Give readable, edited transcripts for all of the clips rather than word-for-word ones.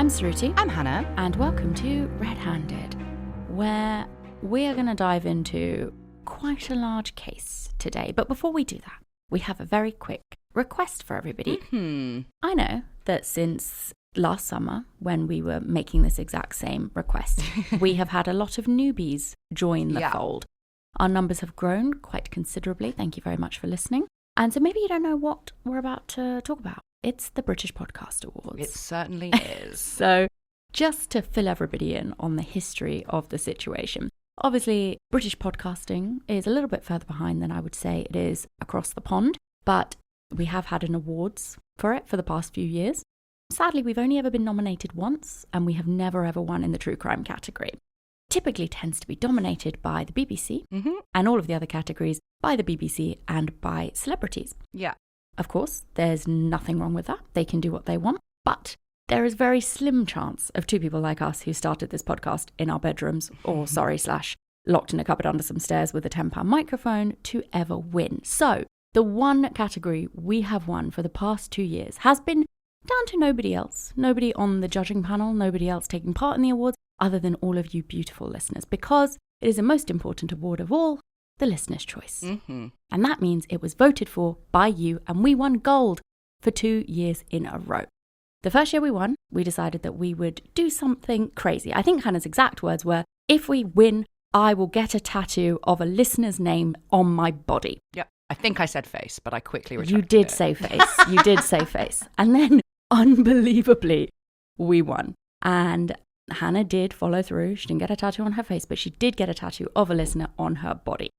I'm Sruti. I'm Hannah. And welcome to RedHanded, where we are going to dive into quite a large case today. But before we do that, we have a very quick request for everybody. I know that since last summer, when we were making this exact same request, we have had a lot of newbies join the fold. Our numbers have grown quite considerably. Thank you very much for listening. And so maybe you don't know what we're about to talk about. It's the British Podcast Awards. It certainly is. So just to fill everybody in on the history of the situation. Obviously, British podcasting is a little bit further behind than I would say it is across the pond, but we have had an awards for it for the past few years. Sadly, we've only ever been nominated once, and we have never ever won in the true crime category. Typically tends to be dominated by the BBC and all of the other categories by the BBC and by celebrities. Yeah. Of course, there's nothing wrong with that. They can do what they want. But there is very slim chance of two people like us who started this podcast in our bedrooms or, locked in a cupboard under some stairs with a £10 microphone to ever win. So the one category we have won for the past 2 years has been down to nobody else. Nobody on the judging panel, nobody else taking part in the awards other than all of you beautiful listeners, because it is the most important award of all, the listener's choice. And that means it was voted for by you, and we won gold for 2 years in a row. The first year we won, we decided that we would do something crazy. I think Hannah's exact words were, if we win, I will get a tattoo of a listener's name on my body. Yep. I think I said face, but I quickly retracted You did say face. You did say face. And then, unbelievably, we won. And Hannah did follow through. She didn't get a tattoo on her face, but she did get a tattoo of a listener on her body.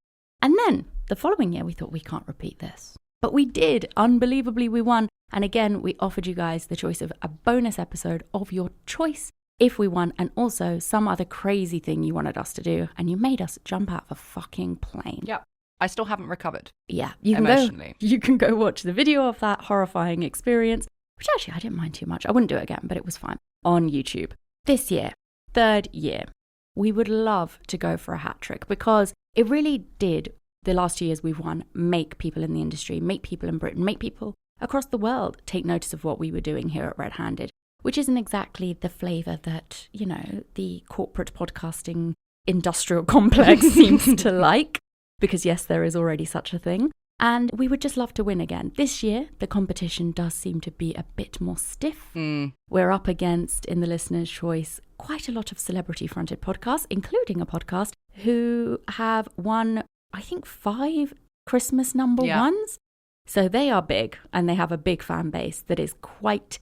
And then the following year, we thought we can't repeat this. But we did. Unbelievably, we won. And again, we offered you guys the choice of a bonus episode of your choice if we won, and also some other crazy thing you wanted us to do. And you made us jump out of a fucking plane. Yep. I still haven't recovered. Yeah. Emotionally. You can go watch the video of that horrifying experience, which actually I didn't mind too much. I wouldn't do it again, but it was fine, on YouTube. This year, third year, we would love to go for a hat trick, because it really did, the last 2 years we've won, make people in the industry, make people in Britain, make people across the world take notice of what we were doing here at RedHanded, which isn't exactly the flavour that, you know, the corporate podcasting industrial complex seems to like, because yes, there is already such a thing. And we would just love to win again. This year, the competition does seem to be a bit more stiff. We're up against, in the listener's choice, quite a lot of celebrity-fronted podcasts, including a podcast who have won, I think, 5 Christmas number ones. So they are big, and they have a big fan base that is quite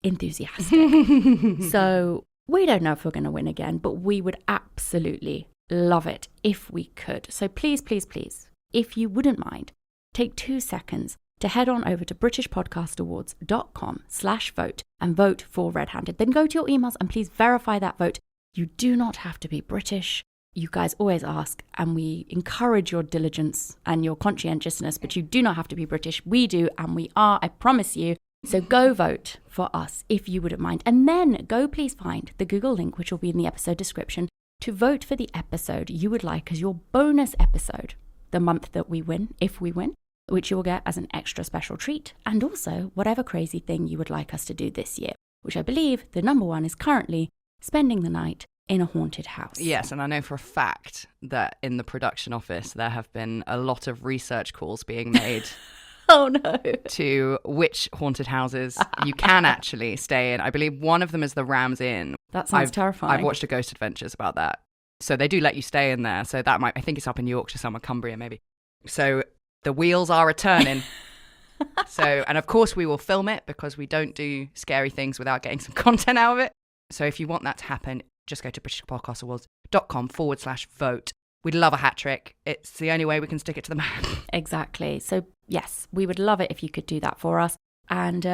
enthusiastic. So we don't know if we're going to win again, but we would absolutely love it if we could. So please, please, please, if you wouldn't mind, take 2 seconds to head on over to britishpodcastawards.com/vote and vote for RedHanded. Then go to your emails and please verify that vote. You do not have to be British. You guys always ask, and we encourage your diligence and your conscientiousness, but you do not have to be British. We do, and we are, I promise you. So go vote for us if you wouldn't mind. And then go please find the Google link, which will be in the episode description, to vote for the episode you would like as your bonus episode the month that we win, if we win, which you will get as an extra special treat, and also whatever crazy thing you would like us to do this year, which I believe the number one is currently spending the night in a haunted house. Yes, and I know for a fact that in the production office there have been a lot of research calls being made oh no, to which haunted houses you can actually stay in. I believe one of them is the Ram's Inn. That sounds terrifying. I've watched a Ghost Adventures about that. So they do let you stay in there. So that might, I think it's up in Yorkshire somewhere, Cumbria maybe. So the wheels are a-turning. So, and of course we will film it, because we don't do scary things without getting some content out of it. So if you want that to happen, just go to britishpodcastawards.com/vote. We'd love a hat trick. It's the only way we can stick it to the man. Exactly. So yes, we would love it if you could do that for us. And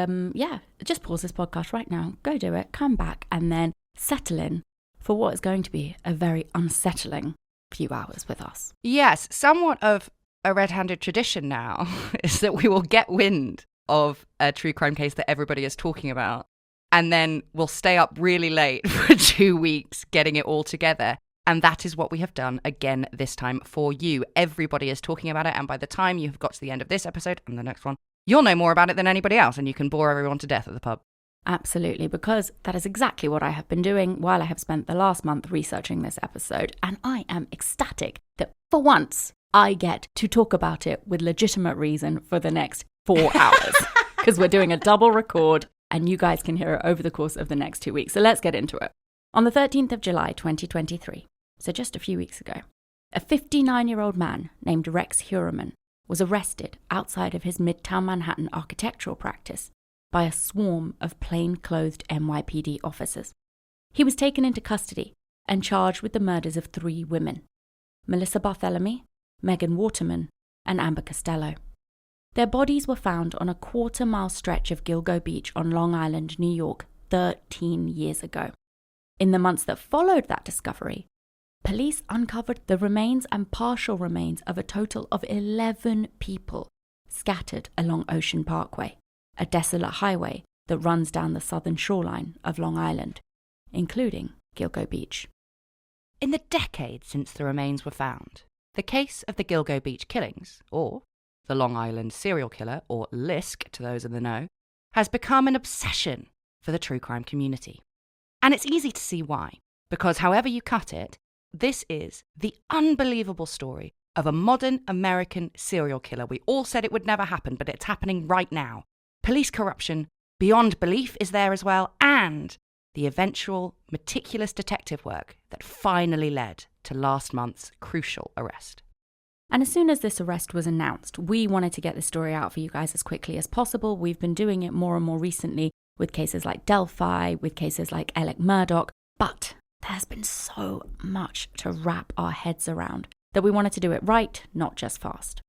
just pause this podcast right now, go do it, come back, and then settle in for what is going to be a very unsettling few hours with us. Yes, somewhat of a red-handed tradition now is that we will get wind of a true crime case that everybody is talking about, and then we'll stay up really late for 2 weeks getting it all together. And that is what we have done again this time for you. Everybody is talking about it, and by the time you have got to the end of this episode and the next one, you'll know more about it than anybody else, and you can bore everyone to death at the pub. Absolutely, because that is exactly what I have been doing while I have spent the last month researching this episode. And I am ecstatic that for once I get to talk about it with legitimate reason for the next 4 hours. Because we're doing a double record and you guys can hear it over the course of the next 2 weeks. So let's get into it. On the 13th of July, 2023, so just a few weeks ago, a 59-year-old man named Rex Heuermann was arrested outside of his Midtown Manhattan architectural practice by a swarm of plain-clothed NYPD officers. He was taken into custody and charged with the murders of 3 women, Melissa Barthélemy, Megan Waterman, and Amber Costello. Their bodies were found on a quarter-mile stretch of Gilgo Beach on Long Island, New York, 13 years ago. In the months that followed that discovery, police uncovered the remains and partial remains of a total of 11 people scattered along Ocean Parkway, a desolate highway that runs down the southern shoreline of Long Island, including Gilgo Beach. In the decades since the remains were found, the case of the Gilgo Beach killings, or the Long Island serial killer, or LISK to those in the know, has become an obsession for the true crime community. And it's easy to see why, because however you cut it, this is the unbelievable story of a modern American serial killer. We all said it would never happen, but it's happening right now. Police corruption beyond belief is there as well, and the eventual meticulous detective work that finally led to last month's crucial arrest. And as soon as this arrest was announced, we wanted to get this story out for you guys as quickly as possible. We've been doing it more and more recently with cases like Delphi, with cases like Alec Murdoch, but there's been so much to wrap our heads around that we wanted to do it right, not just fast.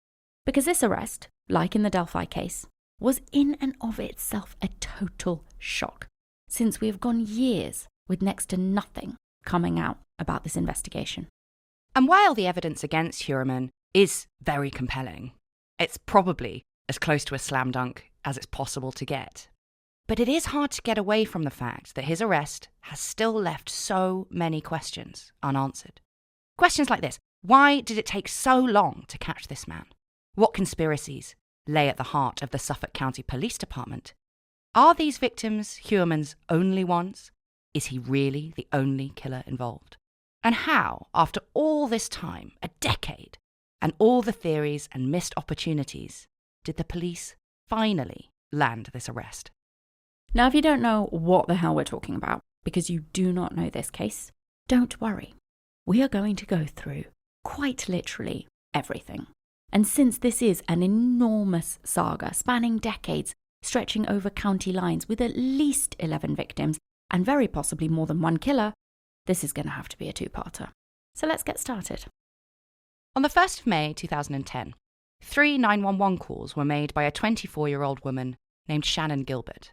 Because this arrest, like in the Delphi case, was in and of itself a total shock, since we have gone years with next to nothing coming out about this investigation. And while the evidence against Heuermann is very compelling, it's probably as close to a slam dunk as it's possible to get. But it is hard to get away from the fact that his arrest has still left so many questions unanswered. Questions like this: why did it take so long to catch this man? What conspiracies lay at the heart of the Suffolk County Police Department? Are these victims Heuermann's only ones? Is he really the only killer involved? And how, after all this time, a decade, and all the theories and missed opportunities, did the police finally land this arrest? Now, if you don't know what the hell we're talking about, because you do not know this case, don't worry. We are going to go through, quite literally, everything. And since this is an enormous saga spanning decades, stretching over county lines with at least 11 victims, and very possibly more than one killer, this is going to have to be a 2-parter. So let's get started. On the 1st of May 2010, 3 911 calls were made by a 24-year-old woman named Shannan Gilbert.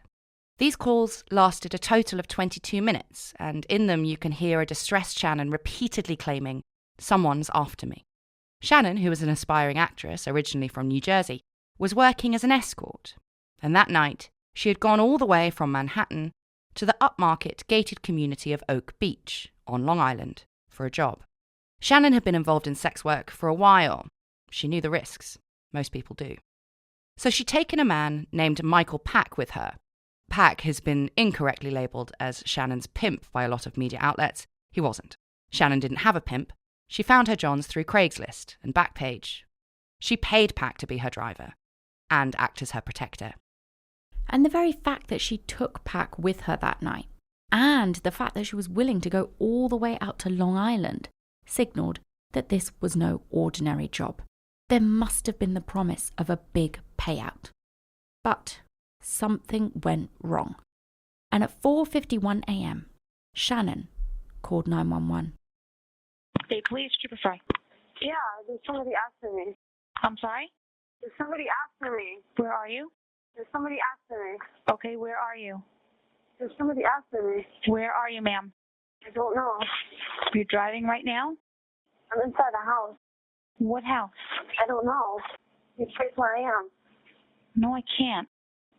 These calls lasted a total of 22 minutes, and in them you can hear a distressed Shannan repeatedly claiming, "Someone's after me." Shannan, who was an aspiring actress originally from New Jersey, was working as an escort, and that night she had gone all the way from Manhattan to the upmarket gated community of Oak Beach on Long Island for a job. Shannan had been involved in sex work for a while. She knew the risks. Most people do. So she'd taken a man named Michael Pack with her. Pack has been incorrectly labelled as Shannan's pimp by a lot of media outlets. He wasn't. Shannan didn't have a pimp. She found her Johns through Craigslist and Backpage. She paid Pack to be her driver and act as her protector. And the very fact that she took Pack with her that night, and the fact that she was willing to go all the way out to Long Island, signalled that this was no ordinary job. There must have been the promise of a big payout. But something went wrong. And at 4:51 a.m., Shannan called 911. Hey, police, what you prefer? Yeah, there's somebody after me. I'm sorry? There's somebody after me. Where are you? There's somebody after me. Okay, where are you? There's somebody after me. Where are you, ma'am? I don't know. You're driving right now? I'm inside the house. What house? I don't know. You trace where I am. No, I can't.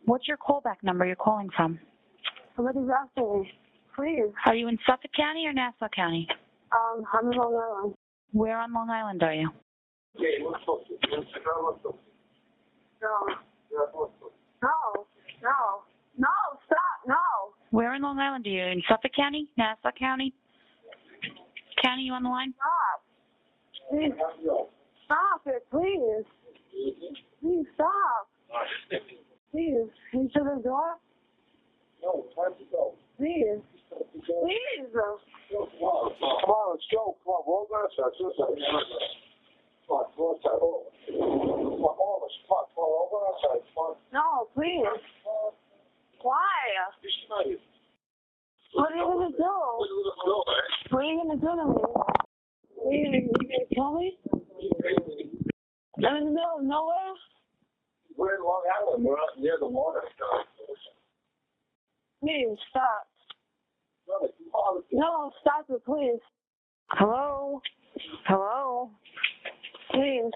What's your callback number you're calling from? Somebody's after me. Please. Are you in Suffolk County or Nassau County? I'm in Long Island. Where on Long Island are you? No. No. No. No. No. Stop. No. Where in Long Island are you? In Suffolk County? Nassau County? County, you on the line? Stop. Please. Stop it, please. Please stop. Please. Can you shut the door? No, time to go. Please. Please. Come on, let's go. Come on, roll outside. Come on, go outside. Come on, all of us. Come on, roll outside. Come on. No, please. Why? What are you going to do? What are you going to do to me? Are you going to kill me? I'm in the middle of nowhere. We're in Long Island. We're up near the water. Please, stop. No, stop it, please. Hello? Hello? Please.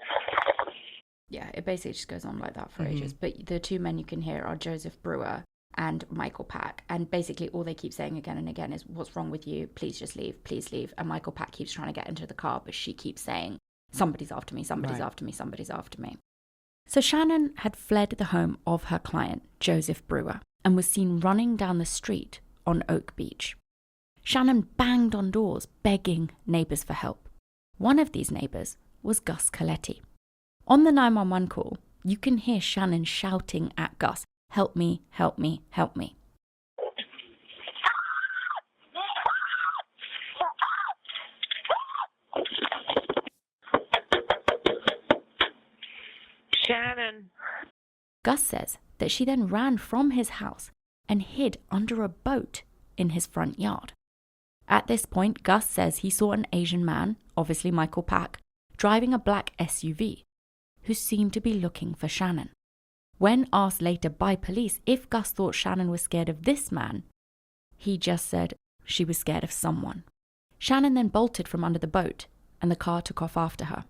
Yeah, it basically just goes on like that for ages. But the two men you can hear are Joseph Brewer and Michael Pack. And basically all they keep saying again and again is, what's wrong with you? Please just leave. Please leave. And Michael Pack keeps trying to get into the car, but she keeps saying, somebody's after me, somebody's after me, somebody's after me. So Shannan had fled the home of her client, Joseph Brewer, and was seen running down the street on Oak Beach. Shannan banged on doors, begging neighbours for help. One of these neighbours was Gus Coletti. On the 911 call, you can hear Shannan shouting at Gus, "Help me, help me, help me." Shannan. Gus says that she then ran from his house and hid under a boat in his front yard. At this point, Gus says he saw an Asian man, obviously Michael Pack, driving a black SUV, who seemed to be looking for Shannan. When asked later by police if Gus thought Shannan was scared of this man, he just said she was scared of someone. Shannan then bolted from under the boat, and the car took off after her.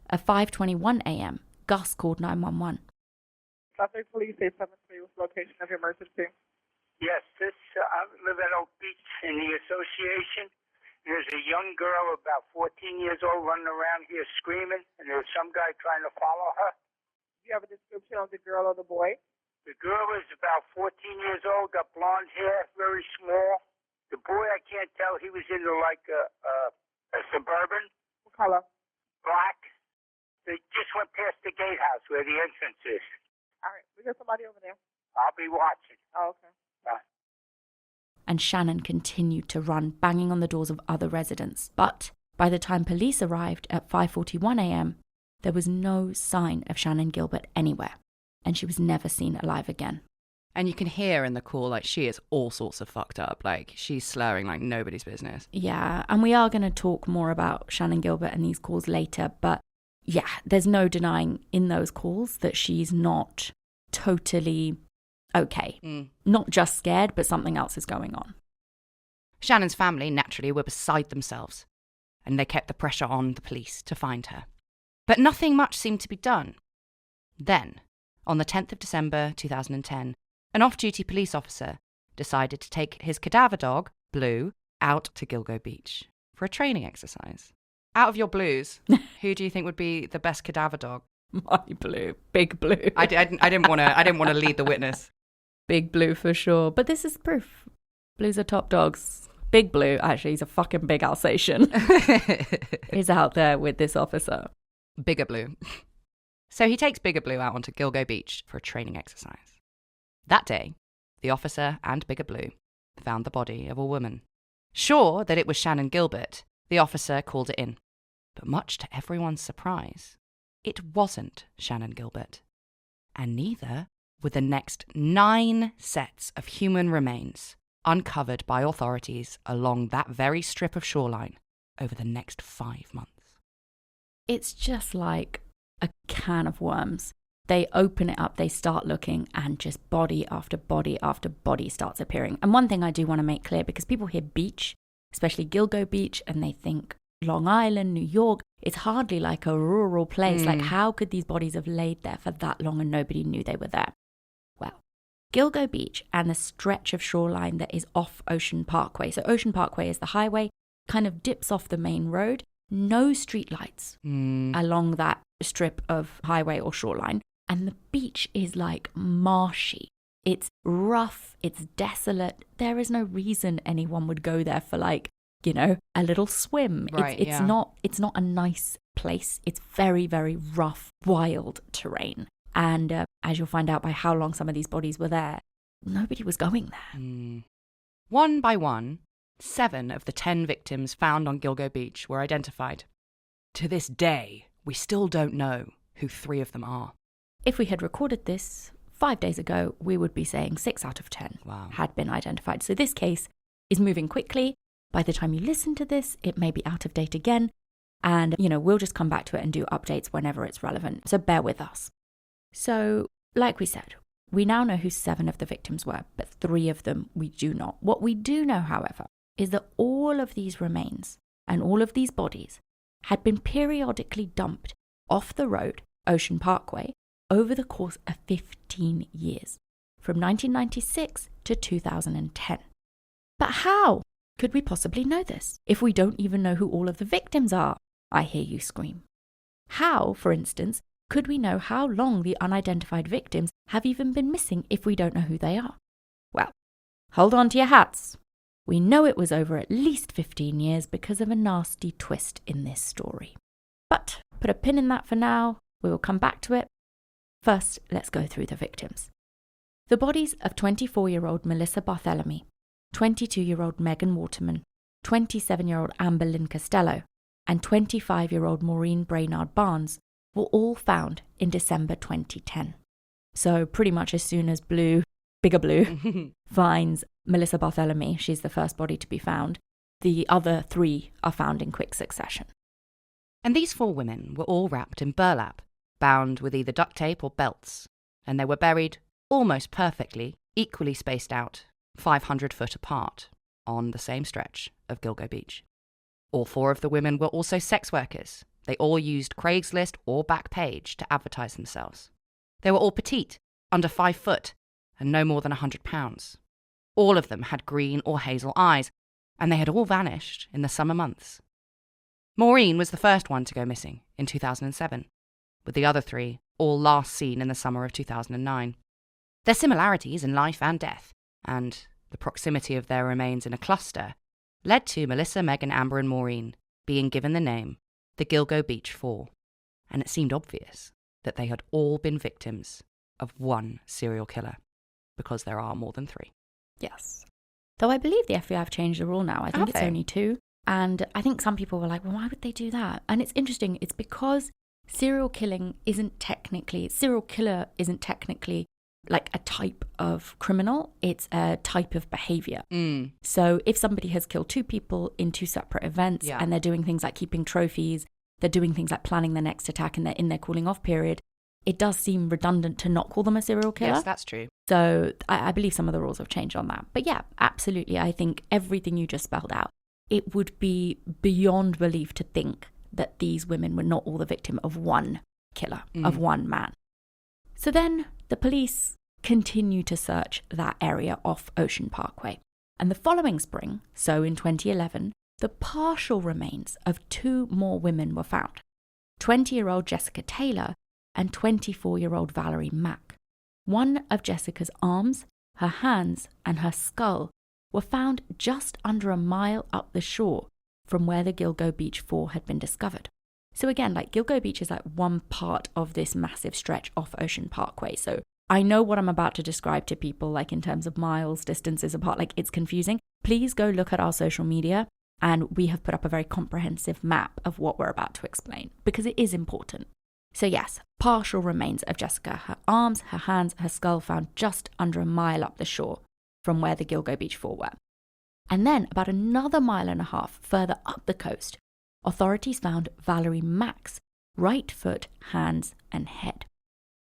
At 5:21 a.m., Gus called 911. Suffolk Police 873 was location of your emergency. Yes, I live at Oak Beach in the association. There's a young girl about 14 years old running around here screaming, and there's some guy trying to follow her. Do you have a description of the girl or the boy? The girl is about 14 years old, got blonde hair, very small. The boy, I can't tell. He was into like a Suburban. What color? Black. They just went past the gatehouse where the entrance is. All right, we got somebody over there. I'll be watching. Oh, okay. And Shannan continued to run, banging on the doors of other residents. But by the time police arrived at 5:41 a.m., there was no sign of Shannan Gilbert anywhere, and she was never seen alive again. And you can hear in the call, like, she is all sorts of fucked up. Like, she's slurring like nobody's business. Yeah, and we are going to talk more about Shannan Gilbert and these calls later, but yeah, there's no denying in those calls that she's not totally okay. Not just scared, but something else is going on. Shannan's family, naturally, were beside themselves, and they kept the pressure on the police to find her. But nothing much seemed to be done. Then, on the 10th of December 2010, an off-duty police officer decided to take his cadaver dog, Blue, out to Gilgo Beach for a training exercise. Out of your Blues, who do you think would be the best cadaver dog? My Blue, Big Blue. I didn't want to lead the witness. Big Blue for sure, but this is proof. Blues are top dogs. Big Blue, actually, he's a fucking big Alsatian, is out there with this officer. Bigger Blue. So he takes Bigger Blue out onto Gilgo Beach for a training exercise. That day, the officer and Bigger Blue found the body of a woman. Sure that it was Shannan Gilbert, the officer called it in. But much to everyone's surprise, it wasn't Shannan Gilbert. And neither were the next 9 sets of human remains uncovered by authorities along that very strip of shoreline over the next 5 months. It's just like a can of worms. They open it up, they start looking, and just body after body after body starts appearing. And one thing I do want to make clear, because people hear beach, especially Gilgo Beach, and they think Long Island, New York, it's hardly like a rural place. Like, how could these bodies have laid there for that long and nobody knew they were there? Well, Gilgo Beach and the stretch of shoreline that is off Ocean Parkway. So Ocean Parkway is the highway, kind of dips off the main road. No streetlights along that strip of highway or shoreline. And the beach is like marshy. It's rough, it's desolate. There is no reason anyone would go there for like, you know, a little swim. Right, It's not a nice place. It's very, very rough, wild terrain. And as you'll find out by how long some of these bodies were there, nobody was going there. One by one, 7 of the 10 victims found on Gilgo Beach were identified. To this day, we still don't know who 3 of them are. If we had recorded this 5 days ago, we would be saying 6 out of 10 Wow. had been identified. So this case is moving quickly. By the time you listen to this, it may be out of date again. And, you know, we'll just come back to it and do updates whenever it's relevant. So bear with us. So, like we said, we now know who 7 of the victims were, but 3 of them we do not. What we do know, however, is that all of these remains and all of these bodies had been periodically dumped off the road, Ocean Parkway, over the course of 15 years, from 1996 to 2010. But how could we possibly know this if we don't even know who all of the victims are? I hear you scream. How, for instance, could we know how long the unidentified victims have even been missing if we don't know who they are? Well, hold on to your hats. We know it was over at least 15 years because of a nasty twist in this story. But put a pin in that for now. We will come back to it. First, let's go through the victims. The bodies of 24-year-old Melissa Barthelemy, 22-year-old Megan Waterman, 27-year-old Amber Lynn Costello, and 25-year-old Maureen Brainard Barnes were all found in December 2010. So pretty much as soon as Bigger Blue, finds Melissa Barthelemy, she's the first body to be found, the other 3 are found in quick succession. And these 4 women were all wrapped in burlap, bound with either duct tape or belts, and they were buried almost perfectly, equally spaced out, 500 foot apart, on the same stretch of Gilgo Beach. All 4 of the women were also sex workers. They all used Craigslist or Backpage to advertise themselves. They were all petite, under 5 foot, and no more than 100 pounds. All of them had green or hazel eyes, and they had all vanished in the summer months. Maureen was the first one to go missing in 2007, with the other 3 all last seen in the summer of 2009. Their similarities in life and death, and the proximity of their remains in a cluster, led to Melissa, Megan, Amber and Maureen being given the name the Gilgo Beach 4, and it seemed obvious that they had all been victims of one serial killer, because there are more than 3. Yes. Though I believe the FBI have changed the rule now. I think Have it's they? only 2. And I think some people were like, well, why would they do that? And it's interesting. It's because serial killer isn't technically like a type of criminal. It's a type of behavior. So if somebody has killed 2 people in 2 separate events and they're doing things like keeping trophies, they're doing things like planning the next attack and they're in their cooling off period, it does seem redundant to not call them a serial killer. Yes, that's true. So I believe some of the rules have changed on that. But yeah, absolutely. I think everything you just spelled out, it would be beyond belief to think that these women were not all the victim of one killer, of one man. So then the police continue to search that area off Ocean Parkway. And the following spring, so in 2011, the partial remains of 2 more women were found. 20-year-old Jessica Taylor and 24-year-old Valerie Mack. One of Jessica's arms, her hands, and her skull were found just under a mile up the shore from where the Gilgo Beach 4 had been discovered. So again, like Gilgo Beach is like one part of this massive stretch off Ocean Parkway. So I know what I'm about to describe to people, like in terms of miles, distances apart, like it's confusing. Please go look at our social media, and we have put up a very comprehensive map of what we're about to explain, because it is important. So yes, partial remains of Jessica, her arms, her hands, her skull found just under a mile up the shore from where the Gilgo Beach 4 were. And then about another 1.5 miles further up the coast, authorities found Valerie Mack's right foot, hands, and head.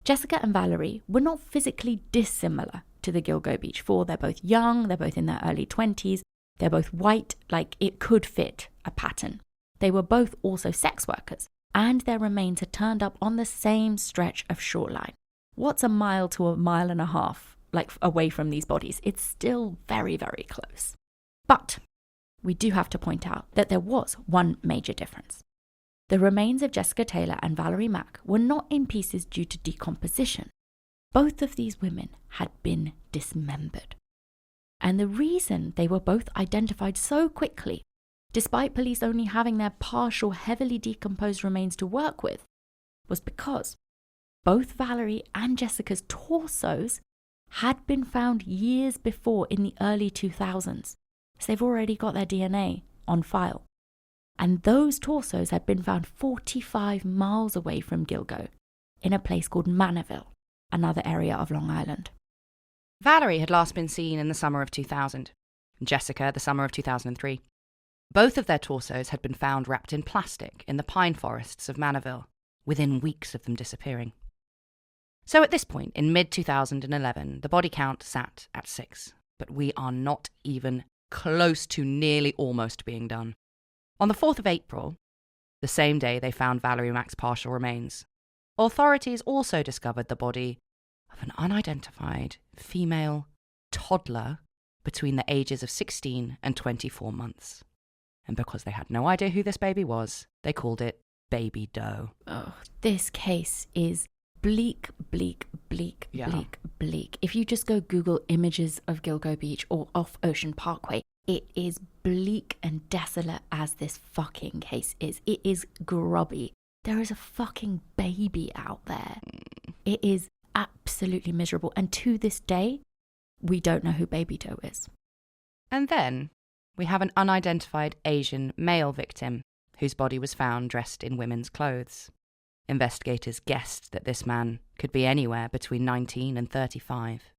Jessica and Valerie were not physically dissimilar to the Gilgo Beach 4. They're both young, they're both in their early 20s, they're both white, like it could fit a pattern. They were both also sex workers, and their remains had turned up on the same stretch of shoreline. What's 1 mile to 1.5 miles, like away from these bodies? It's still very, very close. But we do have to point out that there was one major difference. The remains of Jessica Taylor and Valerie Mack were not in pieces due to decomposition. Both of these women had been dismembered. And the reason they were both identified so quickly, despite police only having their partial, heavily decomposed remains to work with, was because both Valerie and Jessica's torsos had been found years before in the early 2000s. So they've already got their DNA on file. And those torsos had been found 45 miles away from Gilgo, in a place called Manorville, another area of Long Island. Valerie had last been seen in the summer of 2000, and Jessica the summer of 2003. Both of their torsos had been found wrapped in plastic in the pine forests of Manorville, within weeks of them disappearing. So at this point, in mid-2011, the body count sat at 6, but we are not even close to nearly almost being done. On the 4th of April, the same day they found Valerie Mack's partial remains, authorities also discovered the body of an unidentified female toddler between the ages of 16 and 24 months. And because they had no idea who this baby was, they called it Baby Doe. Oh, this case is bleak. If you just go Google images of Gilgo Beach or off Ocean Parkway, it is bleak and desolate as this fucking case is. It is grubby. There is a fucking baby out there. It is absolutely miserable. And to this day, we don't know who Baby Doe is. And then we have an unidentified Asian male victim whose body was found dressed in women's clothes. Investigators guessed that this man could be anywhere between 19 and 35.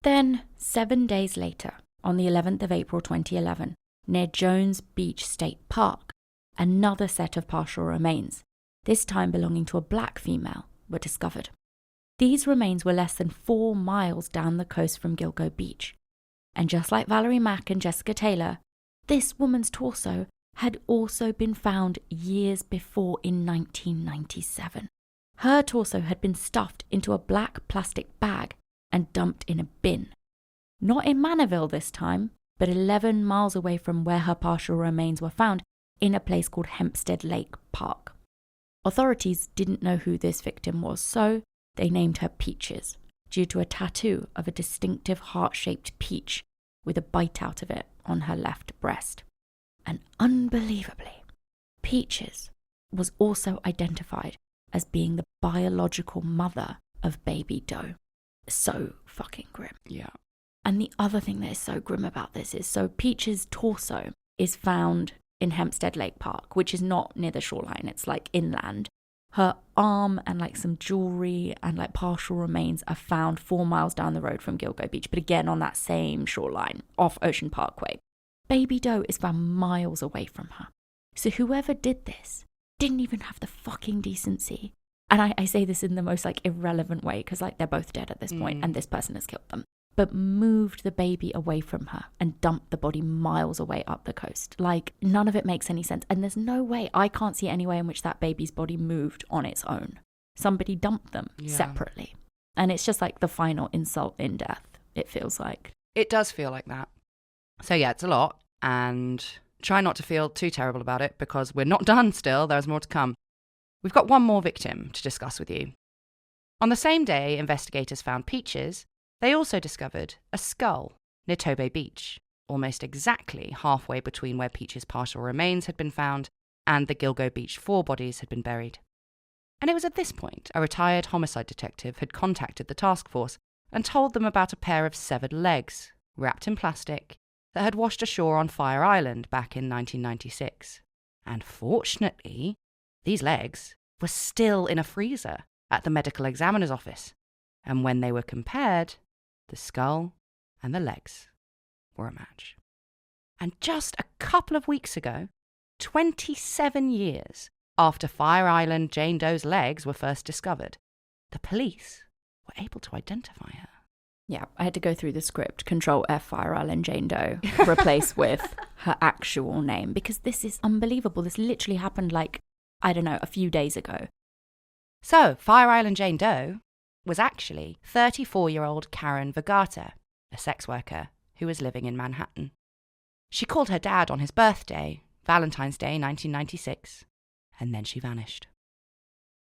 Then, 7 days later, on the 11th of April 2011, near Jones Beach State Park, another set of partial remains, this time belonging to a black female, were discovered. These remains were less than 4 miles down the coast from Gilgo Beach. And just like Valerie Mack and Jessica Taylor, this woman's torso had also been found years before in 1997. Her torso had been stuffed into a black plastic bag and dumped in a bin. Not in Manorville this time, but 11 miles away from where her partial remains were found, in a place called Hempstead Lake Park. Authorities didn't know who this victim was, so they named her Peaches, due to a tattoo of a distinctive heart-shaped peach with a bite out of it on her left breast. And unbelievably, Peaches was also identified as being the biological mother of Baby Doe. So fucking grim. Yeah. And the other thing that is so grim about this is, so Peaches' torso is found in Hempstead Lake Park, which is not near the shoreline, it's like inland. Her arm and like some jewelry and like partial remains are found 4 miles down the road from Gilgo Beach, but again on that same shoreline, off Ocean Parkway. Baby Doe is found miles away from her. So whoever did this didn't even have the fucking decency. And I say this in the most like irrelevant way, because like they're both dead at this point and this person has killed them. But moved the baby away from her and dumped the body miles away up the coast. Like, none of it makes any sense. And there's no way, I can't see any way in which that baby's body moved on its own. Somebody dumped them separately. And it's just like the final insult in death, it feels like. It does feel like that. So yeah, it's a lot. And try not to feel too terrible about it, because we're not done still. There's more to come. We've got one more victim to discuss with you. On the same day investigators found Peaches, they also discovered a skull near Tobe Beach, almost exactly halfway between where Peaches' partial remains had been found and the Gilgo Beach 4 bodies had been buried. And it was at this point a retired homicide detective had contacted the task force and told them about a pair of severed legs, wrapped in plastic, that had washed ashore on Fire Island back in 1996. And fortunately, these legs were still in a freezer at the medical examiner's office. And when they were compared, the skull and the legs were a match. And just a couple of weeks ago, 27 years after Fire Island Jane Doe's legs were first discovered, the police were able to identify her. Yeah, I had to go through the script, Control F Fire Island Jane Doe, replace with her actual name, because this is unbelievable. This literally happened like, I don't know, a few days ago. So, Fire Island Jane Doe was actually 34-year-old Karen Vergata, a sex worker who was living in Manhattan. She called her dad on his birthday, Valentine's Day 1996, and then she vanished.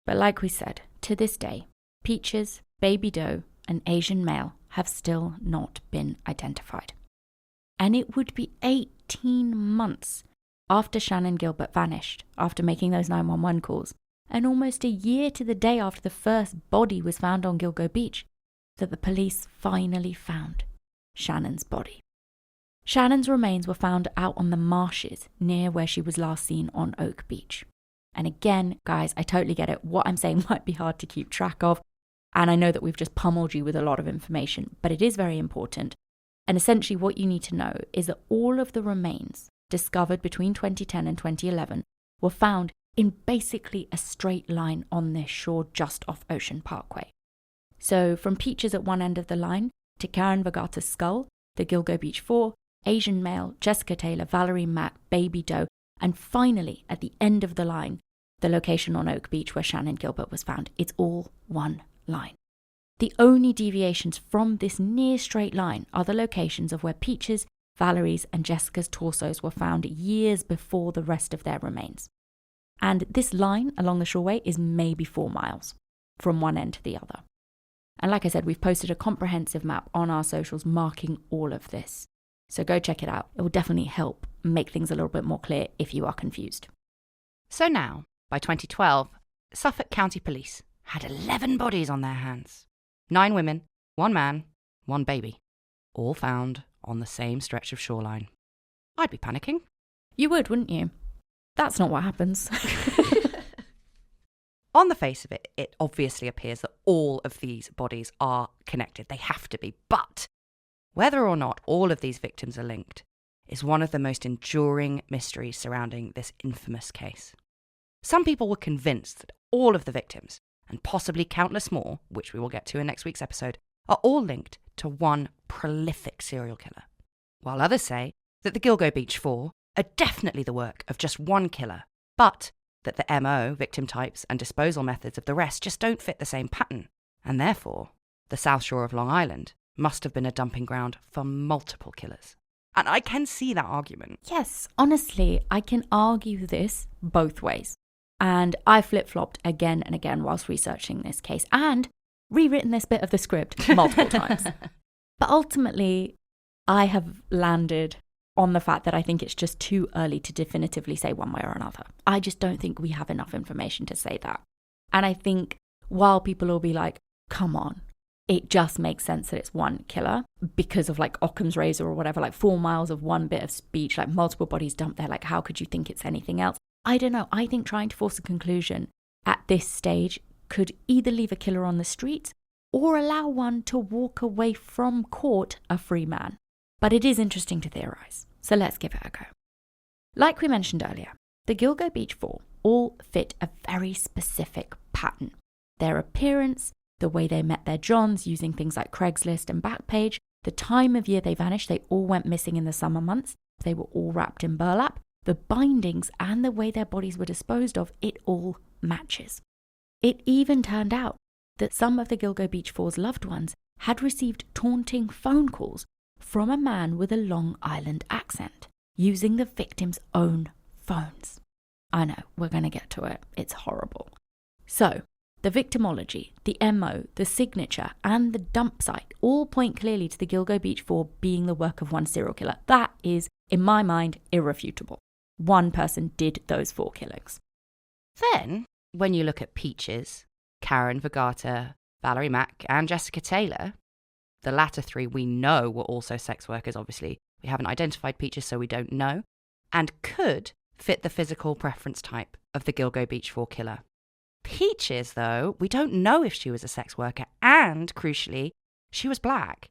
But like we said, to this day, Peaches Baby Doe, an Asian male, have still not been identified. And it would be 18 months after Shannan Gilbert vanished, after making those 911 calls, and almost a year to the day after the first body was found on Gilgo Beach, that the police finally found Shannan's body. Shannan's remains were found out on the marshes near where she was last seen on Oak Beach. And again, guys, I totally get it. What I'm saying might be hard to keep track of, and I know that we've just pummeled you with a lot of information, but it is very important. And essentially what you need to know is that all of the remains discovered between 2010 and 2011 were found in basically a straight line on this shore just off Ocean Parkway. So from Peaches at one end of the line to Karen Vergata's skull, the Gilgo Beach 4, Asian male, Jessica Taylor, Valerie Mack, Baby Doe, and finally at the end of the line, the location on Oak Beach where Shannan Gilbert was found. It's all one line. The only deviations from this near straight line are the locations of where Peaches, Valerie's and Jessica's torsos were found years before the rest of their remains. And this line along the shoreway is maybe 4 miles from one end to the other. And like I said, we've posted a comprehensive map on our socials marking all of this. So go check it out. It will definitely help make things a little bit more clear if you are confused. So now, by 2012, Suffolk County Police had 11 bodies on their hands. 9 women, 1 man, 1 baby, all found on the same stretch of shoreline. I'd be panicking. You would, wouldn't you? That's not what happens. On the face of it, it obviously appears that all of these bodies are connected. They have to be. But whether or not all of these victims are linked is one of the most enduring mysteries surrounding this infamous case. Some people were convinced that all of the victims, and possibly countless more, which we will get to in next week's episode, are all linked to one prolific serial killer, while others say that the Gilgo Beach 4 are definitely the work of just one killer, but that the MO, victim types, and disposal methods of the rest just don't fit the same pattern, and therefore the South Shore of Long Island must have been a dumping ground for multiple killers. And I can see that argument. Yes, honestly, I can argue this both ways. And I flip-flopped again and again whilst researching this case and rewritten this bit of the script multiple times. But ultimately, I have landed on the fact that I think it's just too early to definitively say one way or another. I just don't think we have enough information to say that. And I think while people will be like, come on, it just makes sense that it's one killer because of like Occam's razor or whatever, like 4 miles of one bit of speech, like multiple bodies dumped there. Like, how could you think it's anything else? I don't know. I think trying to force a conclusion at this stage could either leave a killer on the streets or allow one to walk away from court a free man. But it is interesting to theorize. So let's give it a go. Like we mentioned earlier, the Gilgo Beach 4 all fit a very specific pattern. Their appearance, the way they met their Johns using things like Craigslist and Backpage, the time of year they vanished, they all went missing in the summer months, they were all wrapped in burlap, the bindings and the way their bodies were disposed of, it all matches. It even turned out that some of the Gilgo Beach 4's loved ones had received taunting phone calls from a man with a Long Island accent, using the victim's own phones. I know, we're going to get to it. It's horrible. So, the victimology, the MO, the signature, and the dump site all point clearly to the Gilgo Beach 4 being the work of one serial killer. That is, in my mind, irrefutable. One person did those 4 killings. Then, when you look at Peaches, Karen Vergata, Valerie Mack, and Jessica Taylor, the latter 3 we know were also sex workers, obviously. We haven't identified Peaches, so we don't know, and could fit the physical preference type of the Gilgo Beach 4 killer. Peaches, though, we don't know if she was a sex worker, and, crucially, she was black.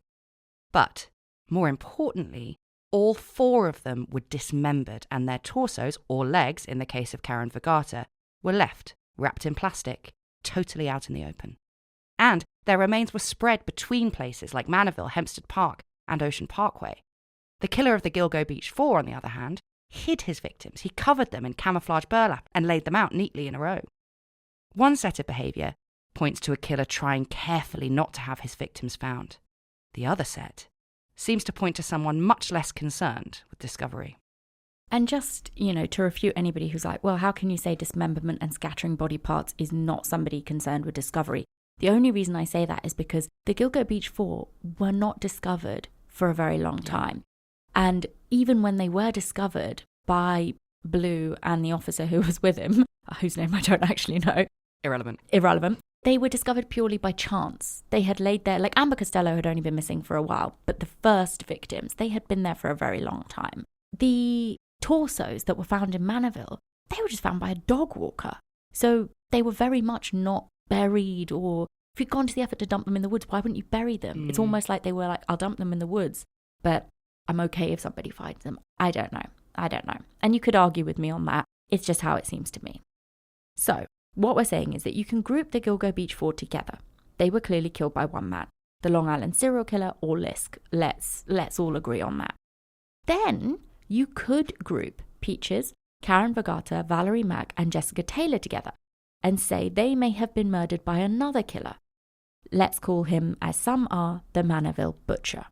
But, more importantly, all 4 of them were dismembered, and their torsos, or legs in the case of Karen Vergata, were left, wrapped in plastic, totally out in the open. And their remains were spread between places like Manorville, Hempstead Park, and Ocean Parkway. The killer of the Gilgo Beach 4, on the other hand, hid his victims. He covered them in camouflage burlap and laid them out neatly in a row. One set of behaviour points to a killer trying carefully not to have his victims found. The other set seems to point to someone much less concerned with discovery. And just, to refute anybody who's like, well, how can you say dismemberment and scattering body parts is not somebody concerned with discovery? The only reason I say that is because the Gilgo Beach 4 were not discovered for a very long time. And even when they were discovered by Blue and the officer who was with him, whose name I don't actually know. Irrelevant. They were discovered purely by chance. They had laid there, like Amber Costello had only been missing for a while, but the first victims, they had been there for a very long time. The torsos that were found in Manorville, they were just found by a dog walker. So they were very much not buried, or if you'd gone to the effort to dump them in the woods, why wouldn't you bury them? It's almost like they were like, I'll dump them in the woods, but I'm okay if somebody finds them. I don't know. And you could argue with me on that. It's just how it seems to me. So what we're saying is that you can group the Gilgo Beach 4 together. They were clearly killed by one man, the Long Island serial killer or Lisk. Let's all agree on that. Then you could group Peaches, Karen Vergata, Valerie Mack, and Jessica Taylor together and say they may have been murdered by another killer. Let's call him, as some are, the Manorville Butcher.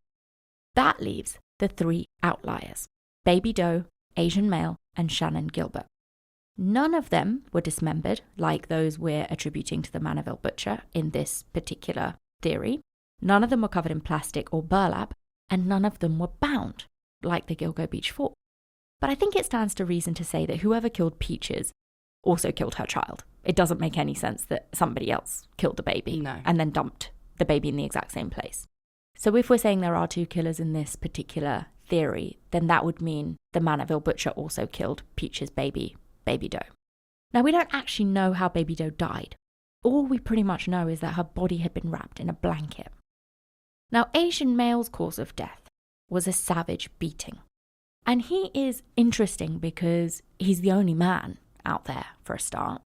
That leaves the 3 outliers: Baby Doe, Asian Male, and Shannan Gilbert. None of them were dismembered, like those we're attributing to the Manorville Butcher in this particular theory. None of them were covered in plastic or burlap, and none of them were bound, like the Gilgo Beach 4. But I think it stands to reason to say that whoever killed Peaches also killed her child. It doesn't make any sense that somebody else killed the baby and then dumped the baby in the exact same place. So if we're saying there are 2 killers in this particular theory, then that would mean the Manorville Butcher also killed Peaches' baby Doe. Now, we don't actually know how Baby Doe died. All we pretty much know is that her body had been wrapped in a blanket. Now, Asian Male's cause of death was a savage beating. And he is interesting because he's the only man out there for a start.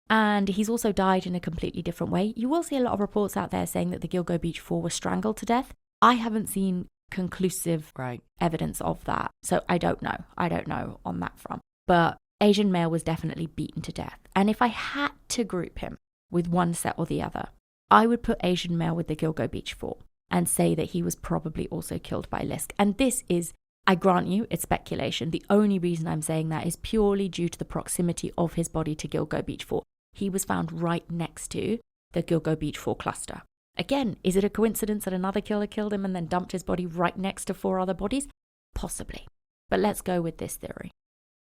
And he's also died in a completely different way. You will see a lot of reports out there saying that the Gilgo Beach 4 was strangled to death. I haven't seen conclusive evidence of that. So I don't know on that front. But Asian Male was definitely beaten to death. And if I had to group him with one set or the other, I would put Asian Male with the Gilgo Beach 4 and say that he was probably also killed by Lisk. And this is, I grant you, it's speculation. The only reason I'm saying that is purely due to the proximity of his body to Gilgo Beach 4. He was found right next to the Gilgo Beach 4 cluster. Again, is it a coincidence that another killer killed him and then dumped his body right next to 4 other bodies? Possibly. But let's go with this theory.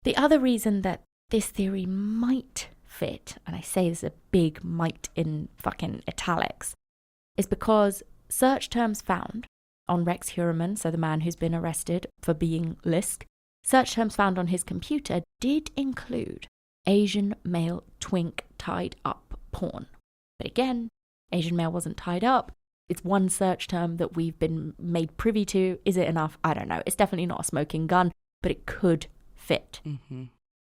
The other reason that this theory might fit, and I say this a big might in fucking italics, is because search terms found on Rex Heuermann, so the man who's been arrested for being Lisk, search terms found on his computer did include Asian Male twink tied up porn. But again, Asian Male wasn't tied up. It's one search term that we've been made privy to. Is it enough? I don't know. It's definitely not a smoking gun, but it could fit. Mm-hmm.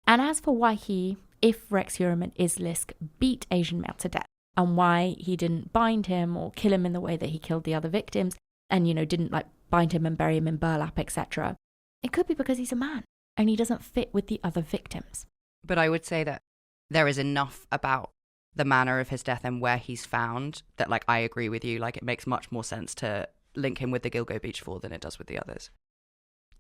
And as for why he, if Rex Heuermann is Lisk, beat Asian Male to death, and why he didn't bind him or kill him in the way that he killed the other victims, and, didn't bind him and bury him in burlap, etc., it could be because he's a man and he doesn't fit with the other victims. But I would say that there is enough about the manner of his death and where he's found that, I agree with you. It makes much more sense to link him with the Gilgo Beach 4 than it does with the others.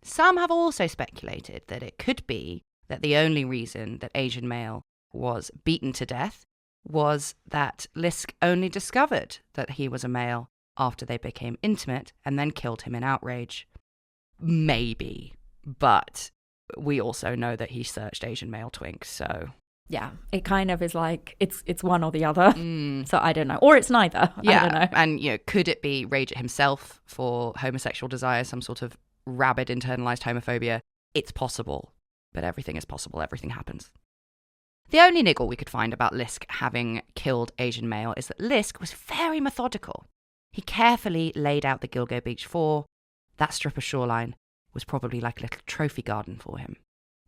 Some have also speculated that it could be that the only reason that Asian Male was beaten to death was that Lisk only discovered that he was a male after they became intimate and then killed him in outrage. Maybe. But we also know that he searched Asian Male twink, so... Yeah, it kind of is it's one or the other. So I don't know. Or it's neither. Yeah, I don't know. And, could it be Rage himself for homosexual desire, some sort of rabid internalized homophobia? It's possible. But everything is possible. Everything happens. The only niggle we could find about Lisk having killed Asian Male is that Lisk was very methodical. He carefully laid out the Gilgo Beach 4. That strip of shoreline was probably like a little trophy garden for him.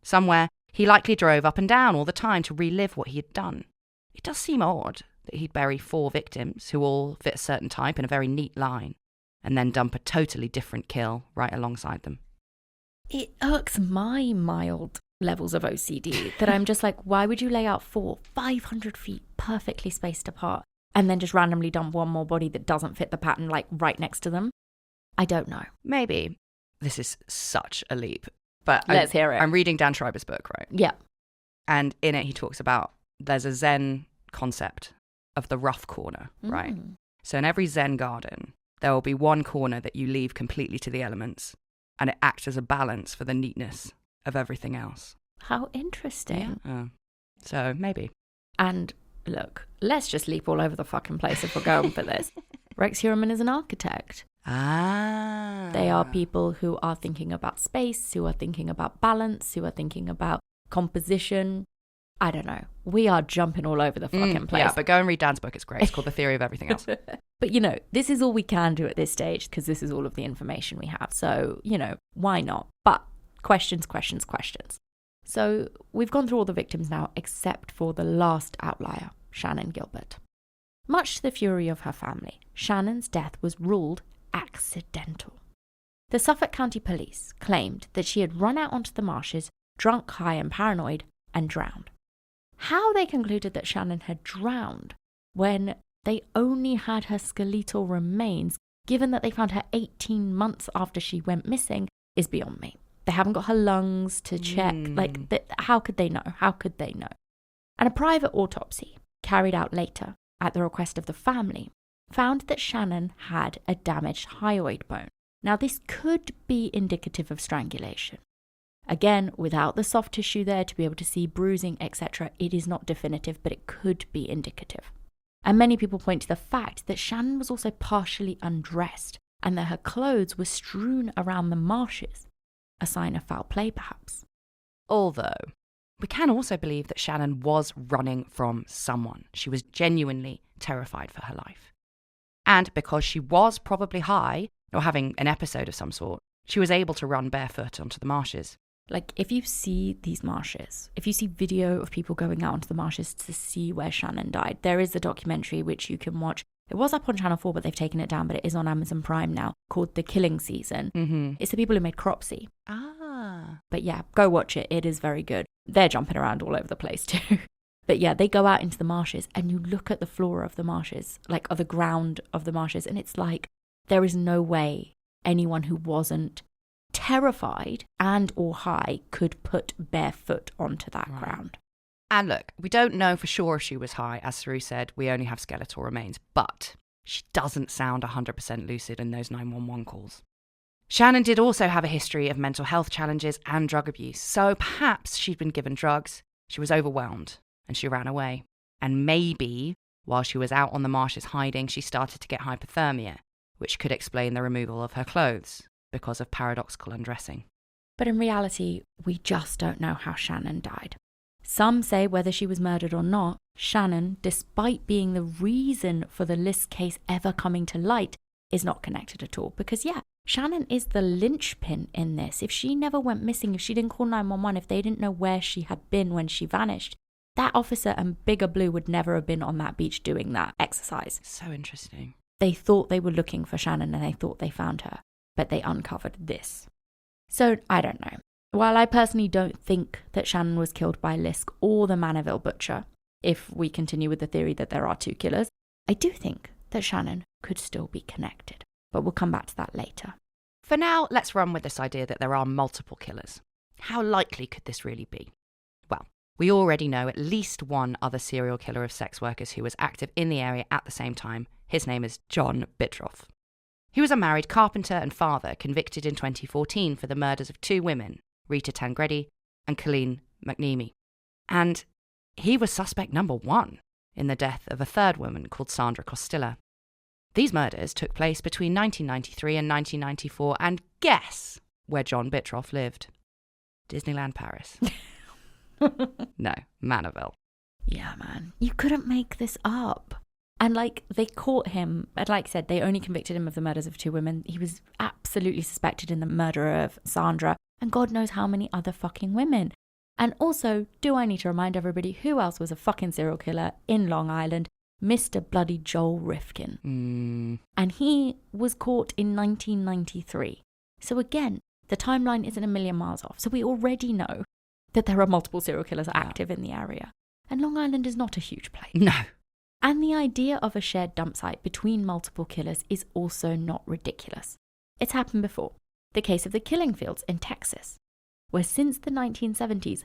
Somewhere he likely drove up and down all the time to relive what he had done. It does seem odd that he'd bury 4 victims who all fit a certain type in a very neat line, and then dump a totally different kill right alongside them. It irks my mild levels of OCD that I'm just why would you lay out 4 500 feet perfectly spaced apart and then just randomly dump one more body that doesn't fit the pattern right next to them? I don't know. Maybe. This is such a leap. But let's hear it. I'm reading Dan Schreiber's book, right? Yeah. And in it he talks about there's a Zen concept of the rough corner, right? So in every Zen garden, there will be one corner that you leave completely to the elements, and it acts as a balance for the neatness of everything else. How interesting. Yeah. So maybe. And look, let's just leap all over the fucking place if we're going for this. Rex Heuermann is an architect. Ah. They are people who are thinking about space, who are thinking about balance, who are thinking about composition. I don't know. We are jumping all over the fucking place. Yeah, but go and read Dan's book. It's great. It's called The Theory of Everything Else. But, you know, this is all we can do at this stage because this is all of the information we have. So, you know, why not? But questions. So we've gone through all the victims now except for the last outlier, Shannan Gilbert. Much to the fury of her family, Shannan's death was ruled accidental. The Suffolk County Police claimed that she had run out onto the marshes, drunk, high and paranoid, and drowned. How they concluded that Shannan had drowned when they only had her skeletal remains, given that they found her 18 months after she went missing, is beyond me. They haven't got her lungs to check. How could they know? And a private autopsy, carried out later at the request of the family, found that Shannan had a damaged hyoid bone. Now, this could be indicative of strangulation. Again, without the soft tissue there to be able to see bruising, etc., it is not definitive, but it could be indicative. And many people point to the fact that Shannan was also partially undressed and that her clothes were strewn around the marshes, a sign of foul play perhaps. Although, we can also believe that Shannan was running from someone. She was genuinely terrified for her life. And because she was probably high, or having an episode of some sort, she was able to run barefoot onto the marshes. Like, if you see these marshes, if you see video of people going out onto the marshes to see where Shannan died, there is a documentary which you can watch. It was up on Channel 4, but they've taken it down, but it is on Amazon Prime now, called The Killing Season. Mm-hmm. It's the people who made Cropsey. Ah. But yeah, go watch it. It is very good. They're jumping around all over the place too. But yeah, they go out into the marshes and you look at the floor of the marshes, like of the ground of the marshes, and it's like there is no way anyone who wasn't terrified and or high could put barefoot onto that ground. And look, we don't know for sure if she was high. As Saru said, we only have skeletal remains, but she doesn't sound 100% lucid in those 911 calls. Shannan did also have a history of mental health challenges and drug abuse, so perhaps she'd been given drugs, she was overwhelmed, and she ran away. And maybe, while she was out on the marshes hiding, she started to get hypothermia, which could explain the removal of her clothes because of paradoxical undressing. But in reality, we just don't know how Shannan died. Some say whether she was murdered or not, Shannan, despite being the reason for the Lisk case ever coming to light, is not connected at all. Because yeah, Shannan is the linchpin in this. If she never went missing, if she didn't call 911, if they didn't know where she had been when she vanished, that officer and Bigger Blue would never have been on that beach doing that exercise. So interesting. They thought they were looking for Shannan and they thought they found her, but they uncovered this. So I don't know. While I personally don't think that Shannan was killed by Lisk or the Manorville butcher, if we continue with the theory that there are two killers, I do think that Shannan could still be connected. But we'll come back to that later. For now, let's run with this idea that there are multiple killers. How likely could this really be? Well, we already know at least one other serial killer of sex workers who was active in the area at the same time. His name is John Bidroff. He was a married carpenter and father convicted in 2014 for the murders of two women, Rita Tangredi and Colleen McNeamy. And he was suspect number one in the death of a third woman called Sandra Costilla. These murders took place between 1993 and 1994, and guess where John Bidroff lived? Disneyland Paris. No, Manorville. Yeah, man. You couldn't make this up. And they caught him, and like I said, they only convicted him of the murders of two women. He was absolutely suspected in the murder of Sandra, and God knows how many other fucking women. And also, do I need to remind everybody who else was a fucking serial killer in Long Island? Mr. Bloody Joel Rifkin. And he was caught in 1993. So again, the timeline isn't a million miles off. So we already know that there are multiple serial killers active in the area. And Long Island is not a huge place. No. And the idea of a shared dump site between multiple killers is also not ridiculous. It's happened before. The case of the killing fields in Texas, where since the 1970s,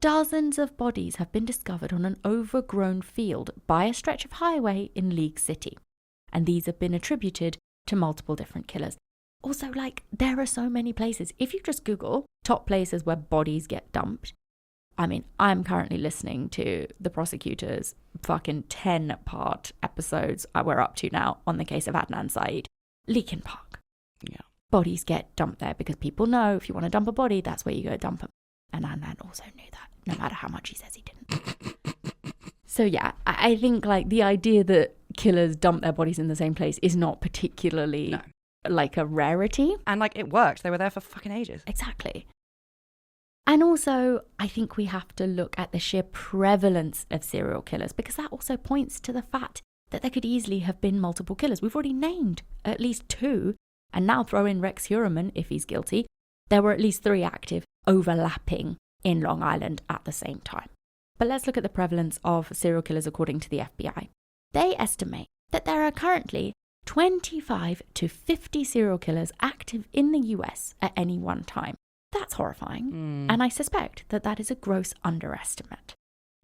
dozens of bodies have been discovered on an overgrown field by a stretch of highway in League City. And these have been attributed to multiple different killers. Also, there are so many places. If you just Google top places where bodies get dumped, I mean, I'm currently listening to the prosecutor's fucking 10-part episodes we're up to now on the case of Adnan Syed. Leakin Park. Yeah. Bodies Get dumped there because people know if you want to dump a body, that's where you go dump them. And Adnan also knew that, no matter how much he says he didn't. So yeah, I think the idea that killers dump their bodies in the same place is not particularly a rarity. And it worked. They were there for fucking ages. Exactly. And also, I think we have to look at the sheer prevalence of serial killers, because that also points to the fact that there could easily have been multiple killers. We've already named at least 2, and now throw in Rex Heuermann if he's guilty. There were at least 3 active, overlapping in Long Island at the same time. But let's look at the prevalence of serial killers according to the FBI. They estimate that there are currently 25 to 50 serial killers active in the US at any one time. That's horrifying. And I suspect that that is a gross underestimate.